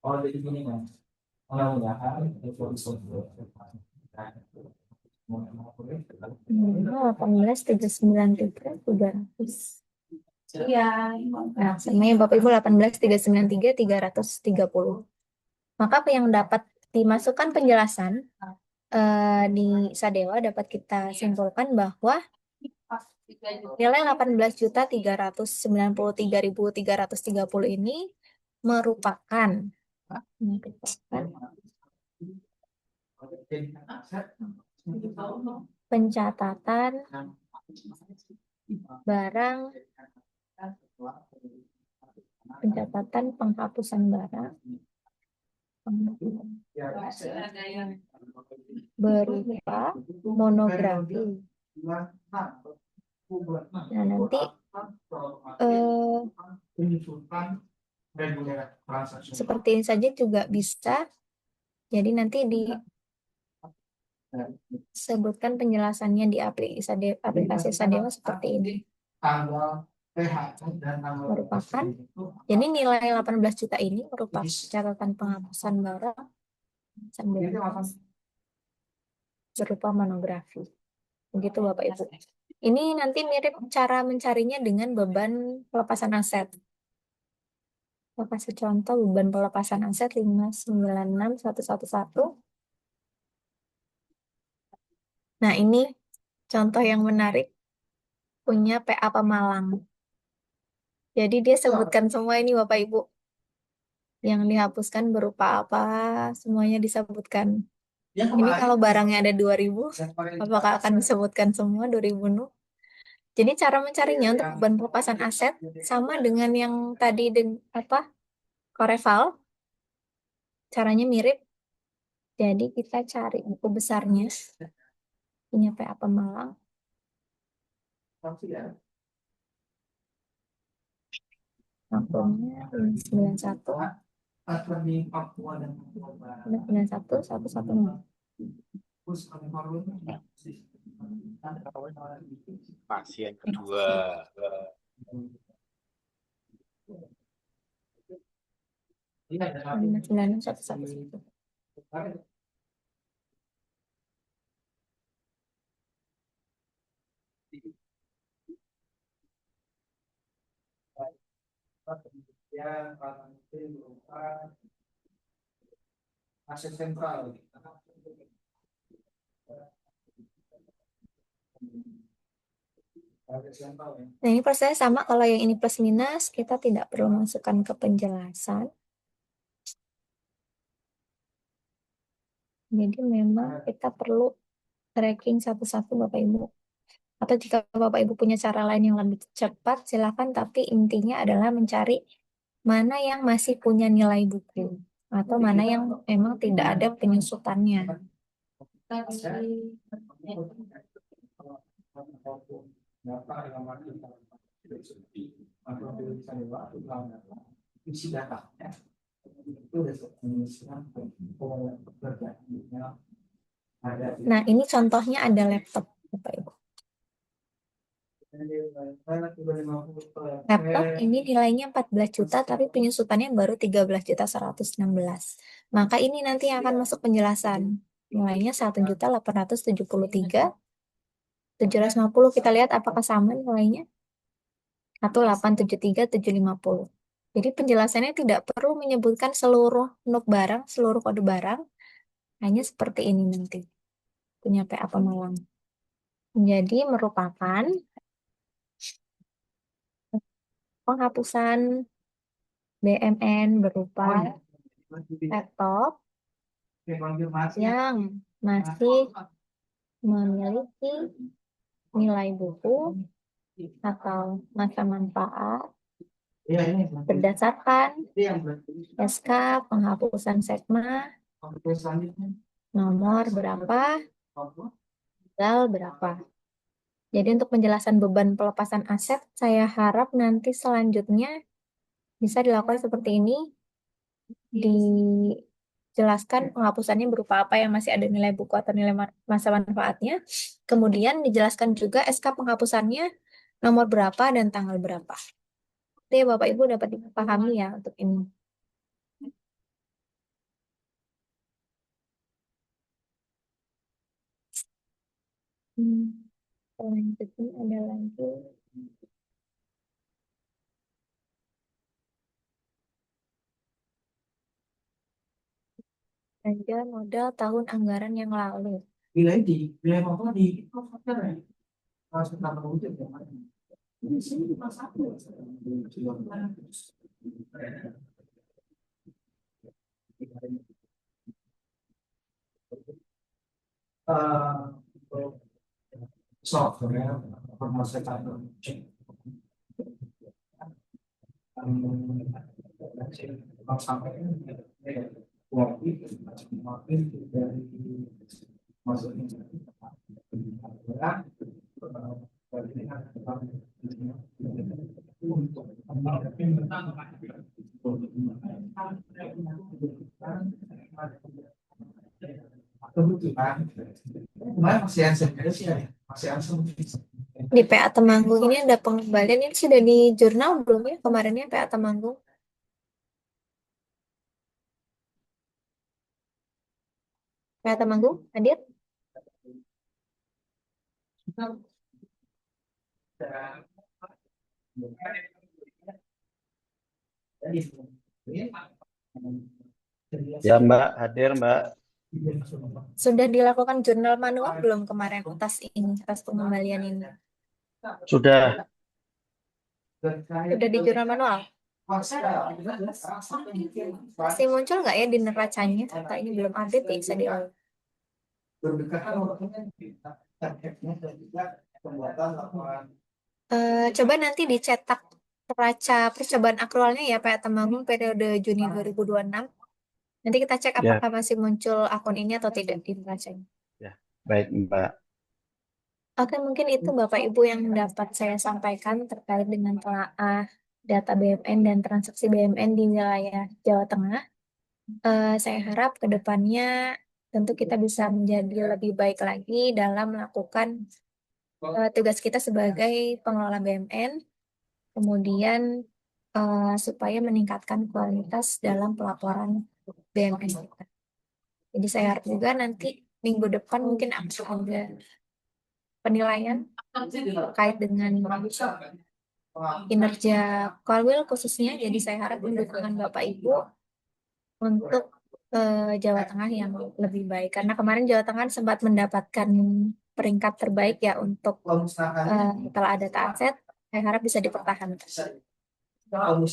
Oh, jadi gini kan. Mudah-mudahan Minimal 18,393,300. Iya. Nah, semuanya Bapak Ibu 18,393,330. Maka apa yang dapat dimasukkan penjelasan di Sadewa dapat kita simpulkan bahwa nilai 18.393.330 ini merupakan pencatatan barang, pencatatan penghapusan barang berupa monografi. Nah, nanti seperti ini saja juga bisa. Jadi nanti disebutkan penjelasannya di aplikasi Sadewa seperti ini. Merupakan, jadi nilai 18 juta ini merupakan catatan penghapusan barang berupa monografi. Begitu Bapak Ibu. Ini nanti mirip cara mencarinya dengan beban pelepasan aset. Saya kasih contoh beban pelepasan aset 596.111. Nah, ini contoh yang menarik punya PA Pemalang. Jadi dia sebutkan semua ini Bapak Ibu. Yang dihapuskan berupa apa, semuanya disebutkan. Ini kalau barangnya ada 2.000, apakah akan disebutkan semua 2.000 nu? Jadi cara mencarinya untuk beban pelepasan aset sama dengan yang tadi Koreval. Caranya mirip. Jadi kita cari buku besarnya. Punya PA Pemalang. Akunnya 91 110. Pasien kedua. 111. aset sentral. Nah, ini prosesnya sama. Kalau yang ini plus minus, kita tidak perlu masukkan ke penjelasan. Jadi memang kita perlu tracking satu-satu Bapak Ibu. Atau jika Bapak Ibu punya cara lain yang lebih cepat, silakan. Tapi intinya adalah mencari mana yang masih punya nilai buku. Atau mana yang memang tidak ada penyusutannya. Isi data. Nah, ini contohnya ada laptop, Bapak Ibu. Laptop ini nilainya 14 juta, tapi penyusutannya baru 13.116. Maka ini nanti yang akan masuk penjelasan. Nilainya 1.873.750. Kita lihat apakah sama nilainya. Atau 873.750. Jadi penjelasannya tidak perlu menyebutkan seluruh NUK barang, seluruh kode barang. Hanya seperti ini nanti. Punya PA Pemalang. Jadi merupakan penghapusan BMN berupa laptop yang masih memiliki nilai buku atau masa manfaat berdasarkan SK penghapusan Sekma nomor berapa, tanggal berapa. Jadi untuk penjelasan beban pelepasan aset, saya harap nanti selanjutnya bisa dilakukan seperti ini. Dijelaskan penghapusannya berupa apa yang masih ada nilai buku atau nilai masa manfaatnya. Kemudian dijelaskan juga SK penghapusannya nomor berapa dan tanggal berapa. Jadi Bapak Ibu dapat dipahami ya untuk ini. Selanjutnya ada lagi. Belanja modal tahun anggaran yang lalu. Bila apa di harus kita mengutip yang mana? Di sini cuma satu. Software pemasaran sampai dari masuknya Di PA Temanggung ini ada pengembalian, ini sudah di jurnal belum ya kemarinnya PA Temanggung? PA Temanggung hadir? Ya Mbak, hadir Mbak. Sudah dilakukan jurnal manual belum kemarin atas ini, atas pengembalian ini? Sudah. Sudah di jurnal manual? Masih muncul nggak ya di neracanya? Kata ini belum update ya, bisa diulang. Coba nanti dicetak neraca percobaan akrualnya ya Pak Temanggung periode Juni 2026. Nanti kita cek Ya. apakah masih muncul akun ini atau tidak di neracanya. Ya, baik Mbak. Oke, mungkin itu Bapak Ibu yang dapat saya sampaikan terkait dengan telaah data BMN dan transaksi BMN di wilayah Jawa Tengah. Saya harap ke depannya tentu kita bisa menjadi lebih baik lagi dalam melakukan tugas kita sebagai pengelola BMN, kemudian supaya meningkatkan kualitas dalam pelaporan BMN kita. Jadi saya harap juga nanti minggu depan mungkin akan ada penilaian terkait dengan kinerja Kolwil khususnya. Jadi saya harap dukungan Bapak Ibu untuk Jawa Tengah yang lebih baik. Karena kemarin Jawa Tengah sempat mendapatkan peringkat terbaik ya untuk telah data aset. Saya harap bisa dipertahankan.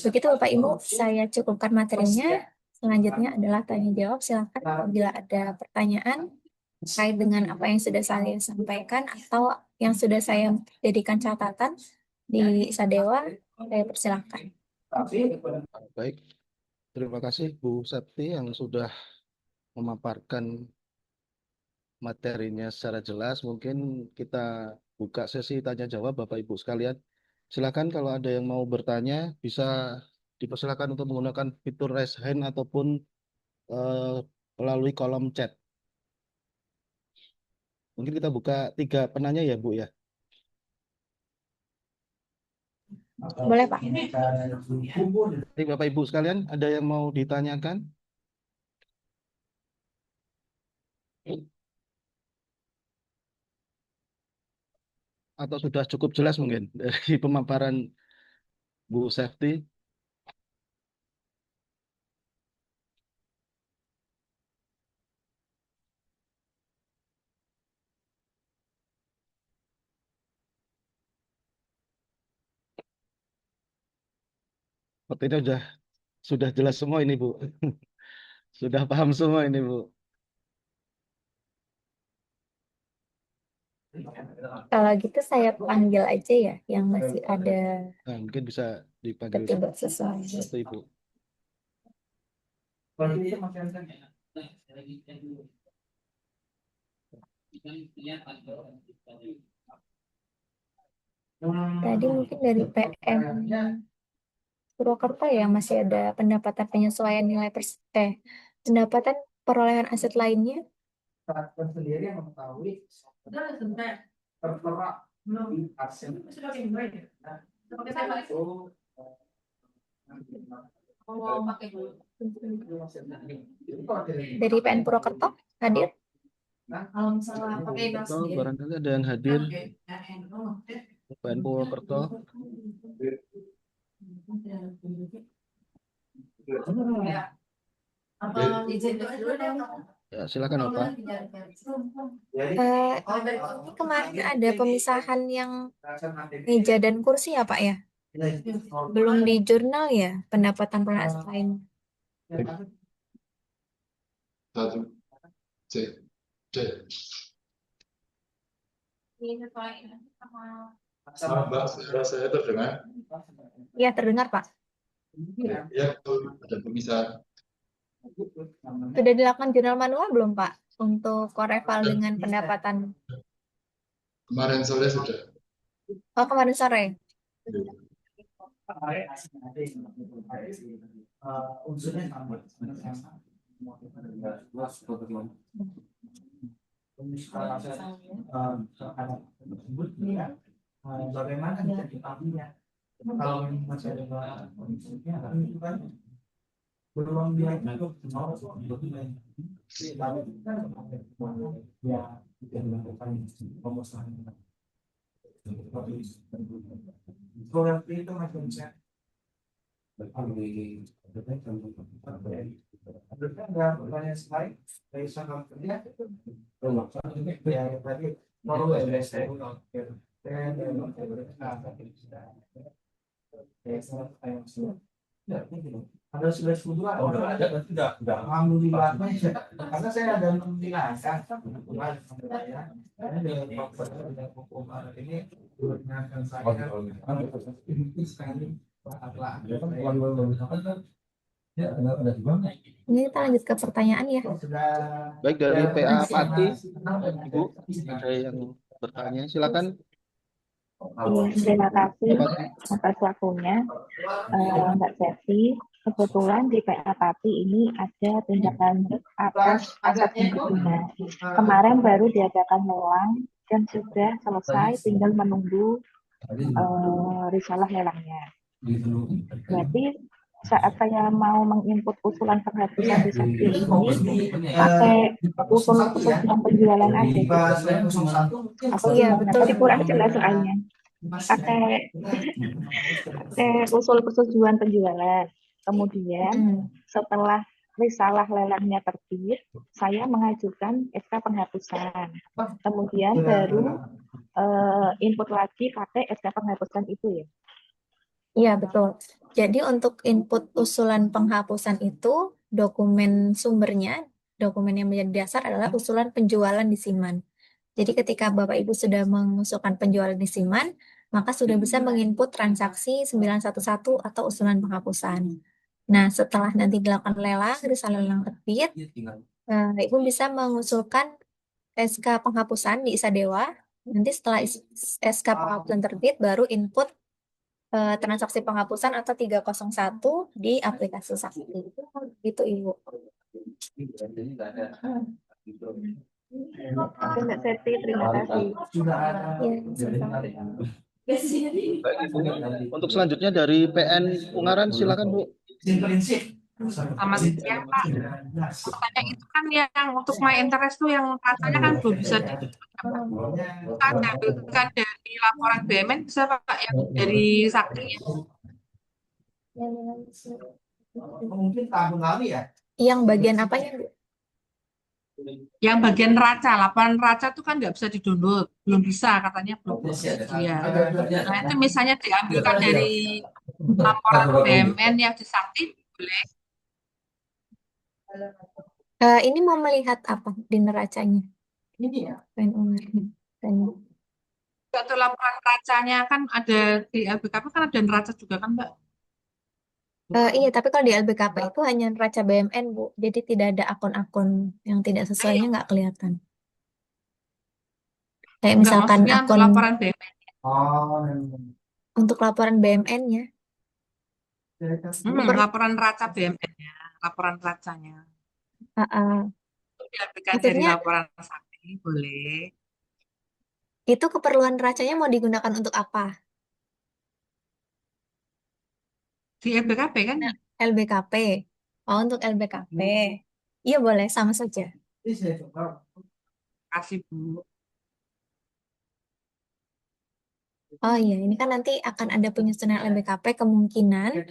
Begitu Bapak Ibu, saya cukupkan materinya. Selanjutnya adalah tanya jawab. Silakan apabila ada pertanyaan terkait dengan apa yang sudah saya sampaikan atau yang sudah saya jadikan catatan di Sadewa, saya persilahkan. Baik, terima kasih Bu Septi yang sudah memaparkan materinya secara jelas. Mungkin kita buka sesi tanya jawab Bapak Ibu sekalian. Silakan kalau ada yang mau bertanya bisa dipersilakan untuk menggunakan fitur raise hand ataupun melalui kolom chat. Mungkin kita buka 3 penanya ya Bu ya. Boleh Pak. Jadi Bapak Ibu sekalian ada yang mau ditanyakan? Atau sudah cukup jelas mungkin dari pemaparan Bu Septi? Sepertinya sudah jelas semua ini Bu. Sudah paham semua ini, Bu. Kalau gitu saya panggil aja ya yang masih ada Nah, mungkin bisa dipanggil ketimbang sesuai. satu Ibu. Kalau itu masih ada kan? Tadi mungkin dari PM Purwokerto ya masih ada pendapatan penyesuaian nilai pendapatan perolehan aset lainnya. Transfer sendiri yang mengetahui tertera di aset. Dari PN Purwokerto hadir. Kalau misalnya pakai email Purwokerto, sendiri. barangkali ada yang hadir. PN Purwokerto. Ya. Apa izin dulu deh. Ya, silakan Bapak. Ini kemarin ada pemisahan yang meja dan kursi ya Pak ya? Belum di jurnal ya pendapatan perolehan aset lain. Satu, C, D. Mbak, suara saya terdengar? Iya terdengar Pak. Ya, betul. Ada pemisahan. Sudah dilakukan jurnal manual belum Pak untuk koreval dengan pendapatan? Kemarin sore sudah. Oh kemarin sore. Unsurnya sama. Bagaimana bisa dipahaminya? Kalau masih ada unsurnya, itu kan belum dia cukup mau ya tidak melakukan pemusnahan. Kalau itu masih bisa ada pertanyaan selain dari soal kerja ya tadi mau ada 11.2 ada tidak alhamdulillah karena saya ada menjelaskan ya dari hukum ini mengingatkan saya ini sekali Ini kita lanjut ke pertanyaan ya. Baik, dari PA Pati, Ibu, ada yang bertanya, silakan. Terima kasih atas waktunya, Mbak Cepi. Kebetulan di PA Pati ini ada tindakan atas aset pengguna. Kemarin baru diadakan lelang dan sudah selesai, tinggal menunggu risalah lelangnya. Berarti saat saya mau menginput usulan penghapusan di Sakti ini pakai usul persetujuan penjualan aja. Iya betul. Tapi kurang jelas soalnya. Pakai usul persetujuan penjualan. Kemudian setelah risalah lelangnya terbit, saya mengajukan SK penghapusan. Kemudian baru input lagi pakai SK penghapusan itu ya. Iya betul. Jadi untuk input usulan penghapusan itu dokumen sumbernya, dokumen yang menjadi dasar adalah usulan penjualan di Siman. Jadi ketika Bapak Ibu sudah mengusulkan penjualan di Siman, maka sudah bisa menginput transaksi 911 atau usulan penghapusan. Nah, setelah nanti dilakukan lelang, risalah lelang terbit, Ibu bisa mengusulkan SK penghapusan di Isadewa. Nanti setelah SK penghapusan terbit, baru input transaksi penghapusan atau 301 di aplikasi Sakti. Gitu Ibu. Oke Mbak Septi, terima kasih. Baik, Ibu. Untuk selanjutnya dari PN Ungaran, silakan Bu. Selamat siang Pak. Pertanyaan itu kan yang untuk my interest tuh yang katanya kan belum bisa diambilkan dari laporan BUMN bisa Pak yang dari Sakti. Mungkin tahun lalu ya. Yang bagian apanya Bu? Yang bagian neraca, laporan neraca tuh kan nggak bisa di-download, belum bisa katanya belum bisa. Nah itu misalnya diambilkan dari laporan BUMN yang di Sakti boleh. Ini mau melihat apa di neracanya? Ini ya. Pengen Umar. Untuk laporan neracanya kan ada di LBKP kan ada neraca juga kan Mbak? Iya, tapi kalau di LBKP itu hanya neraca BMN, Bu. Jadi tidak ada akun-akun yang tidak sesuainya nggak kelihatan. Kayak Enggak, misalkan maksudnya untuk akun laporan BMN. Oh, untuk laporan BMN-nya. Laporan neraca BMN-nya, laporan neracanya. Diambilkan dari Maksudnya laporan sakti, boleh. itu keperluan neracanya mau digunakan untuk apa? Di LBKP kan? LBKP. Oh, untuk LBKP. Iya, boleh, sama saja. Kasih Bu. Oh iya, ini kan nanti akan ada penyusunan LBKP, kemungkinan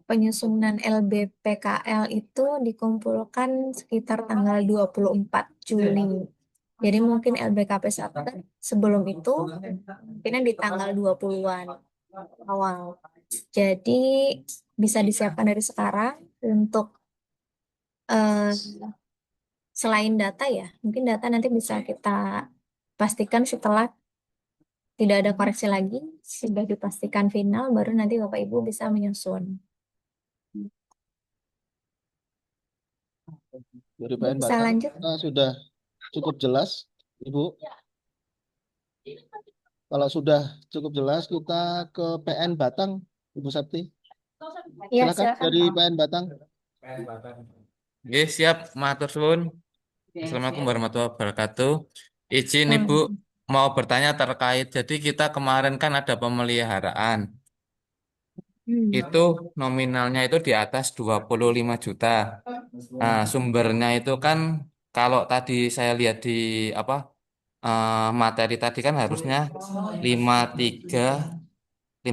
penyusunan LBPKL itu dikumpulkan sekitar tanggal 24 Juli. Jadi mungkin LBKP sebelum itu mungkin di tanggal 20-an awal. Jadi bisa disiapkan dari sekarang untuk selain data ya, mungkin data nanti bisa kita pastikan setelah tidak ada koreksi lagi, sudah dipastikan final, baru nanti Bapak Ibu bisa menyusun. Dari PN Bisa Batang lanjut? kita sudah cukup jelas, Ibu. Kalau sudah cukup jelas, kita ke PN Batang, Ibu Septi. Iya, Silakan silakan. dari PN Batang. Oke, siap, matur suwun. Assalamualaikum warahmatullahi wabarakatuh. Izin Ibu mau bertanya terkait, jadi kita kemarin kan ada pemeliharaan. Itu nominalnya itu di atas 25 juta. Nah, sumbernya itu kan kalau tadi saya lihat di apa materi tadi kan harusnya 5311.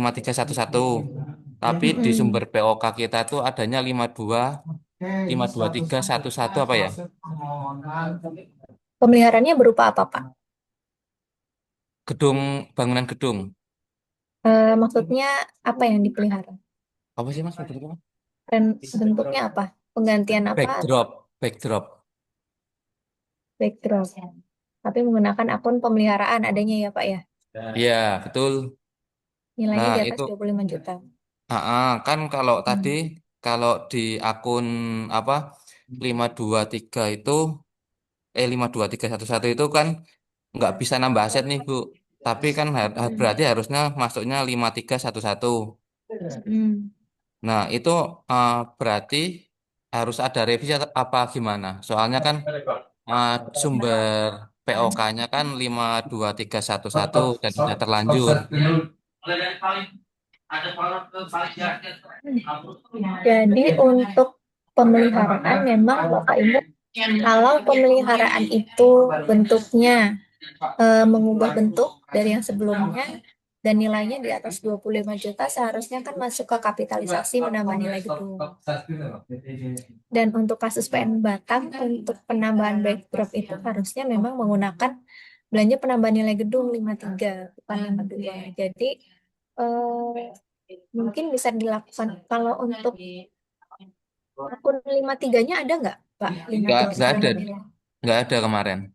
Tapi di sumber POK kita tuh adanya 52311 apa ya? Pemeliharaannya berupa apa, Pak? Bangunan gedung. Maksudnya apa yang dipelihara? Apa sih Mas? Bentuknya? Bentuknya apa? Penggantian apa? Backdrop. Backdrop. Tapi menggunakan akun pemeliharaan adanya ya, Pak ya? Iya, betul. Nilainya Nah, di atas itu 25 juta. kan kalau tadi kalau di akun apa 523 itu 52311 itu kan nggak bisa nambah aset nih Bu. Tapi kan berarti harusnya masuknya 5311. Nah, itu berarti harus ada revisi atau apa gimana? Soalnya kan sumber POK-nya kan 52311 dan sudah terlanjur. Jadi untuk pemeliharaan memang Bapak Ibu, kalau pemeliharaan itu bentuknya mengubah bentuk dari yang sebelumnya dan nilainya di atas 25 juta, seharusnya kan masuk ke kapitalisasi menambah nilai gedung. Dan untuk kasus PN Batang, untuk penambahan backdrop itu harusnya memang menggunakan belanja penambahan nilai gedung 53, bukan 52. Jadi mungkin bisa dilakukan. Kalau untuk akun 53-nya ada nggak, Pak? Nggak ada kemarin.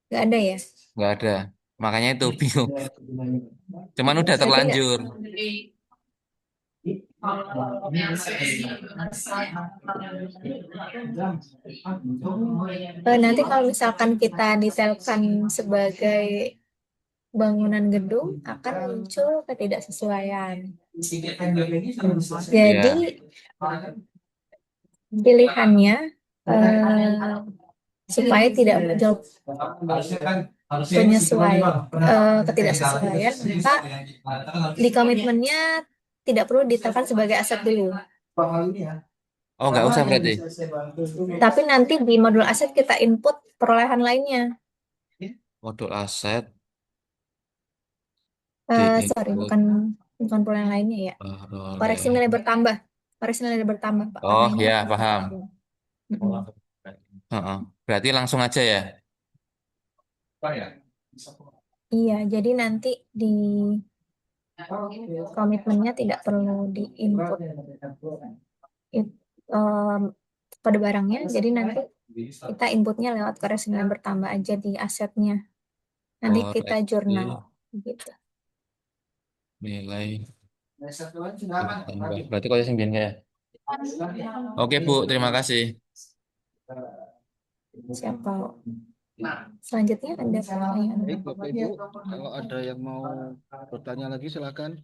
Nggak ada ya? Nggak ada. Makanya itu bingung. Cuman udah terlanjur. Nanti kalau misalkan kita detailkan sebagai bangunan gedung, akan muncul ketidaksesuaian. Jadi pilihannya supaya tidak muncul ketidaksesuaian, maka di komitmennya tidak perlu ditekan sebagai aset dulu. Oh, nggak usah berarti. Tapi nanti di modul aset kita input perolehan lainnya. Modul aset. Sorry, bukan perolehan lainnya ya. Koreksi nilai bertambah. Koreksi nilai bertambah, Pak. Oh ya, paham. Berarti langsung aja ya. Iya, jadi nanti di komitmennya tidak perlu di-input kode barangnya. Jadi nanti kita inputnya lewat koreksi nilai bertambah aja di asetnya. Nanti kita Koreksi jurnal gitu. nilai bertambah. Berarti koreksi 9 ya. Oke Bu, terima kasih. Siapa? Selanjutnya ada pertanyaan. Baik, Bapak Ibu, kalau ada yang mau bertanya lagi silakan.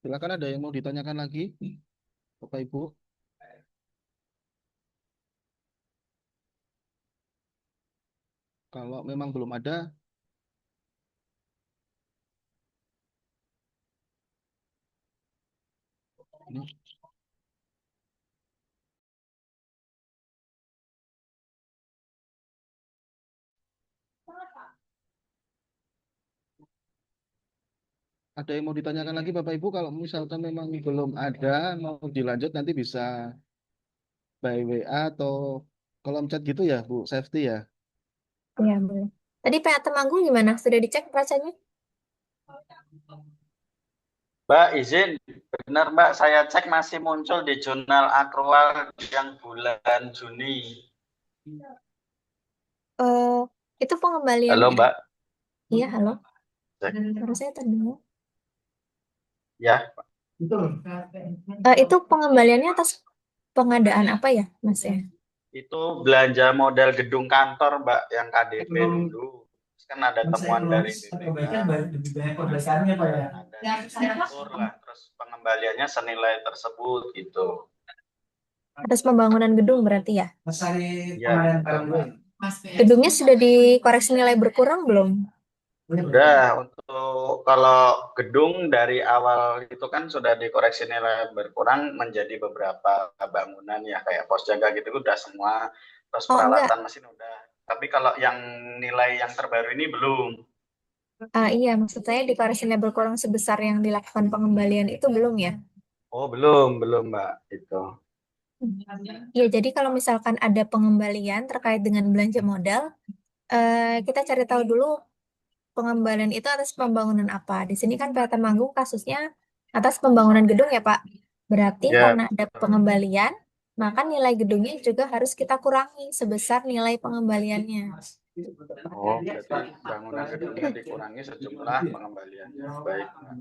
Silakan, ada yang mau ditanyakan lagi, Bapak Ibu. Kalau memang belum ada, ini ada yang mau ditanyakan lagi Bapak Ibu. Kalau misalkan memang belum ada, mau dilanjut nanti bisa by WA atau kolom chat gitu ya Bu Safety ya. Ya, boleh. Tadi PA Temanggung gimana? Sudah dicek racanya? Mbak, izin, benar Mbak, saya cek masih muncul di jurnal akrual yang bulan Juni. Itu pengembalian. Halo Mbak, Iya, halo. cek. Harusnya terdengar. Ya, Itu pengembaliannya atas pengadaan apa ya, Mas ya? itu belanja modal gedung kantor Mbak yang KDP dulu. Kan ada temuan dari BPK. Ada diatur lah, terus pengembaliannya senilai tersebut gitu. Atas pembangunan gedung berarti ya? Ya, Gedungnya sudah dikoreksi nilai berkurang belum? udah, untuk kalau gedung dari awal itu kan sudah dikoreksi nilai berkurang menjadi beberapa bangunan ya, kayak pos jaga gitu udah semua, terus Oh, enggak. peralatan mesin udah. Tapi kalau yang nilai yang terbaru ini belum. Iya, maksud saya dikoreksi nilai berkurang sebesar yang dilakukan pengembalian itu belum ya? Oh, belum Mbak, itu. Ya, jadi kalau misalkan ada pengembalian terkait dengan belanja modal, kita cari tahu dulu pengembalian itu atas pembangunan apa. Di sini kan PA Temanggung kasusnya atas pembangunan gedung ya, Pak. Berarti Ya, karena ada pengembalian, maka nilai gedungnya juga harus kita kurangi sebesar nilai pengembaliannya. oh berarti bangunan gedungnya dikurangi sejumlah pengembaliannya. Baik Mbak.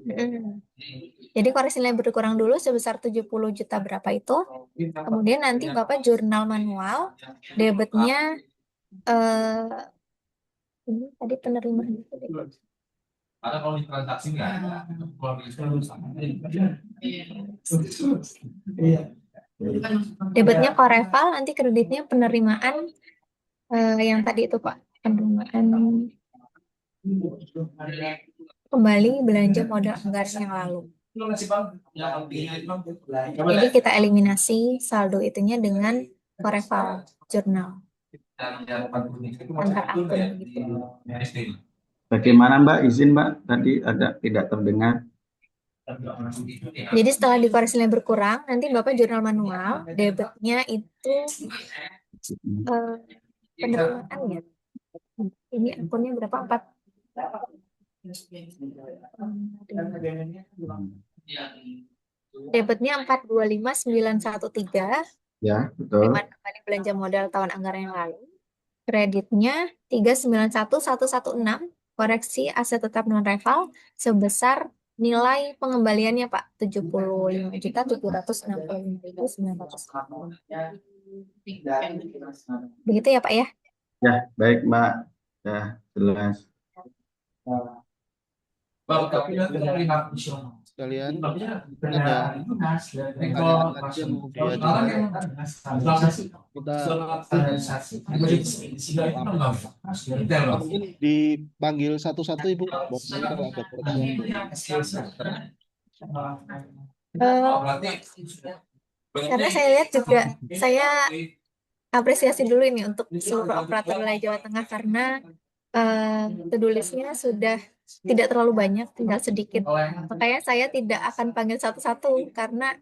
Jadi koreksi nilai berkurang dulu sebesar 70 juta berapa itu. Kemudian nanti Bapak jurnal manual, debitnya ini tadi penerimaan itu deh. Karena kalau di transaksi nggak ada, kalau di Iya. Debitnya Koreval, nanti kreditnya penerimaan yang tadi itu Pak, penerimaan kembali belanja modal anggaran yang lalu. Jadi kita eliminasi saldo itunya dengan Koreval jurnal. Antar akun gitu. Bagaimana Mbak, izin Mbak, tadi agak tidak terdengar. Jadi setelah dikoreksi nilai berkurang, nanti Bapak jurnal manual, debitnya itu penerimaan ya. Ini akunnya berapa? 4. Debitnya 425913. Ya, betul. Penerimaan kembali belanja modal tahun anggaran yang lalu. Kreditnya 3911116. Koreksi aset tetap non reval sebesar nilai pengembaliannya Pak 75.065.900. Begitu ya Pak ya? Ya, baik Mbak. Ya, jelas. Sekalian ada pertanyaan lagi yang mau diajukan, kita mungkin dipanggil satu-satu Ibu, bahwasanya kalau ada pertanyaan. Karena saya lihat juga, saya apresiasi dulu ini untuk seluruh operator wilayah Jawa Tengah karena to-do list-nya sudah tidak terlalu banyak, tinggal sedikit. Makanya saya tidak akan panggil satu-satu karena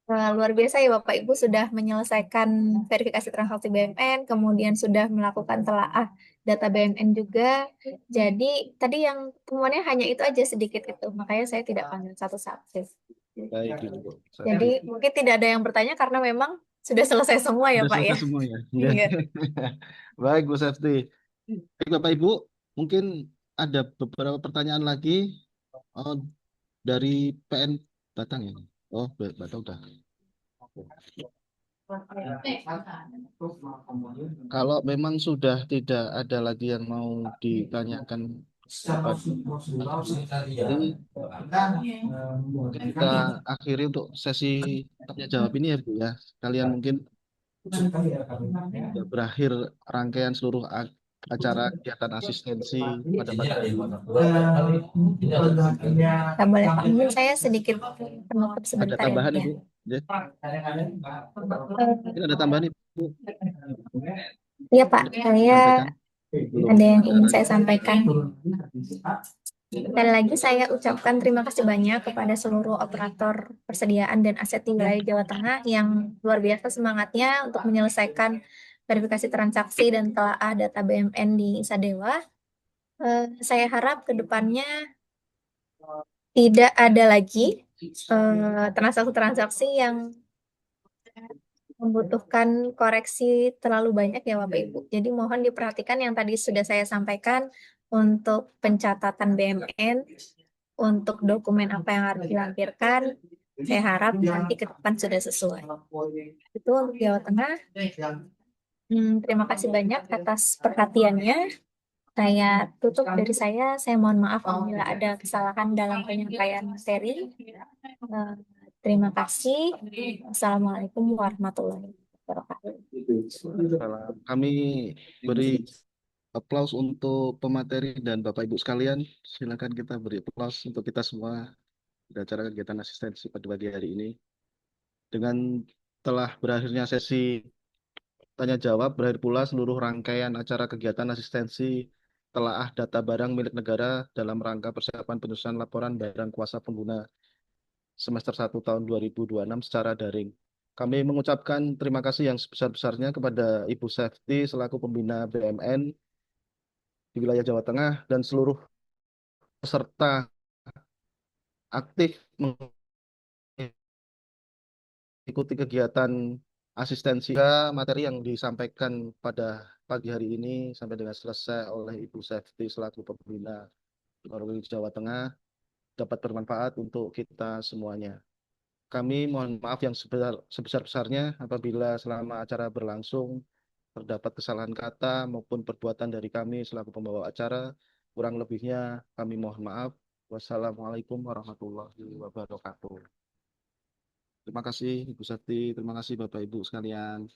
Luar biasa ya Bapak Ibu sudah menyelesaikan verifikasi transaksi BMN, kemudian sudah melakukan telaah data BMN juga. Jadi tadi yang temuannya hanya itu aja sedikit itu, makanya saya tidak panggil satu-satu. Baik, Ibu. Jadi mungkin tidak ada yang bertanya karena memang sudah selesai semua ya Sudah Pak ya. selesai semua ya. Iya. Baik, Bu Safti. Baik, Bapak Ibu, mungkin ada beberapa pertanyaan lagi dari PN Batang ya. Oh, Batang udah. Kalau memang sudah tidak ada lagi yang mau ditanyakan jadi kita akhiri untuk sesi tanya jawab ini ya Bu ya. Kalian mungkin sudah berakhir rangkaian seluruh acara kegiatan asistensi pada pagi ini. Nggak boleh Pak, mungkin saya sedikit penutup Ada sebentar ya tambahan Pak ya. Ibu? Mungkin ada tambahan Ibu? Iya Pak, saya Sampaikan. ada yang ingin saya sampaikan. Sekali lagi saya ucapkan terima kasih banyak kepada seluruh operator persediaan dan aset di wilayah Jawa Tengah yang luar biasa semangatnya untuk menyelesaikan verifikasi transaksi dan telaah data BMN di Sadewa. Saya harap ke depannya tidak ada lagi transaksi-transaksi yang membutuhkan koreksi terlalu banyak ya Bapak Ibu. Jadi mohon diperhatikan yang tadi sudah saya sampaikan untuk pencatatan BMN, untuk dokumen apa yang harus dilampirkan. Saya harap nanti ke depan sudah sesuai. Itu untuk Jawa Tengah. Terima kasih banyak atas perhatiannya. Saya tutup dari saya mohon maaf apabila ada kesalahan dalam penyampaian materi. Terima kasih. Assalamualaikum warahmatullahi wabarakatuh. Kami beri aplaus untuk pemateri dan Bapak Ibu sekalian. Silakan kita beri aplaus untuk kita semua di acara kegiatan asistensi pada pagi hari ini. Dengan telah berakhirnya sesi tanya jawab, berakhir pula seluruh rangkaian acara kegiatan asistensi telaah data barang milik negara dalam rangka persiapan penyusunan laporan barang kuasa pengguna semester 1 tahun 2026 secara daring. Kami mengucapkan terima kasih yang sebesar-besarnya kepada Ibu Safti selaku pembina BMN di wilayah Jawa Tengah dan seluruh peserta aktif mengikuti kegiatan asistensi materi yang disampaikan pada pagi hari ini sampai dengan selesai oleh Ibu Safti selaku pembina Organisasi Jawa Tengah dapat bermanfaat untuk kita semuanya. Kami mohon maaf yang sebesar-besarnya apabila selama acara berlangsung terdapat kesalahan kata maupun perbuatan dari kami selaku pembawa acara. Kurang lebihnya kami mohon maaf. Wassalamualaikum warahmatullahi wabarakatuh. Terima kasih Ibu Safti, terima kasih Bapak Ibu sekalian.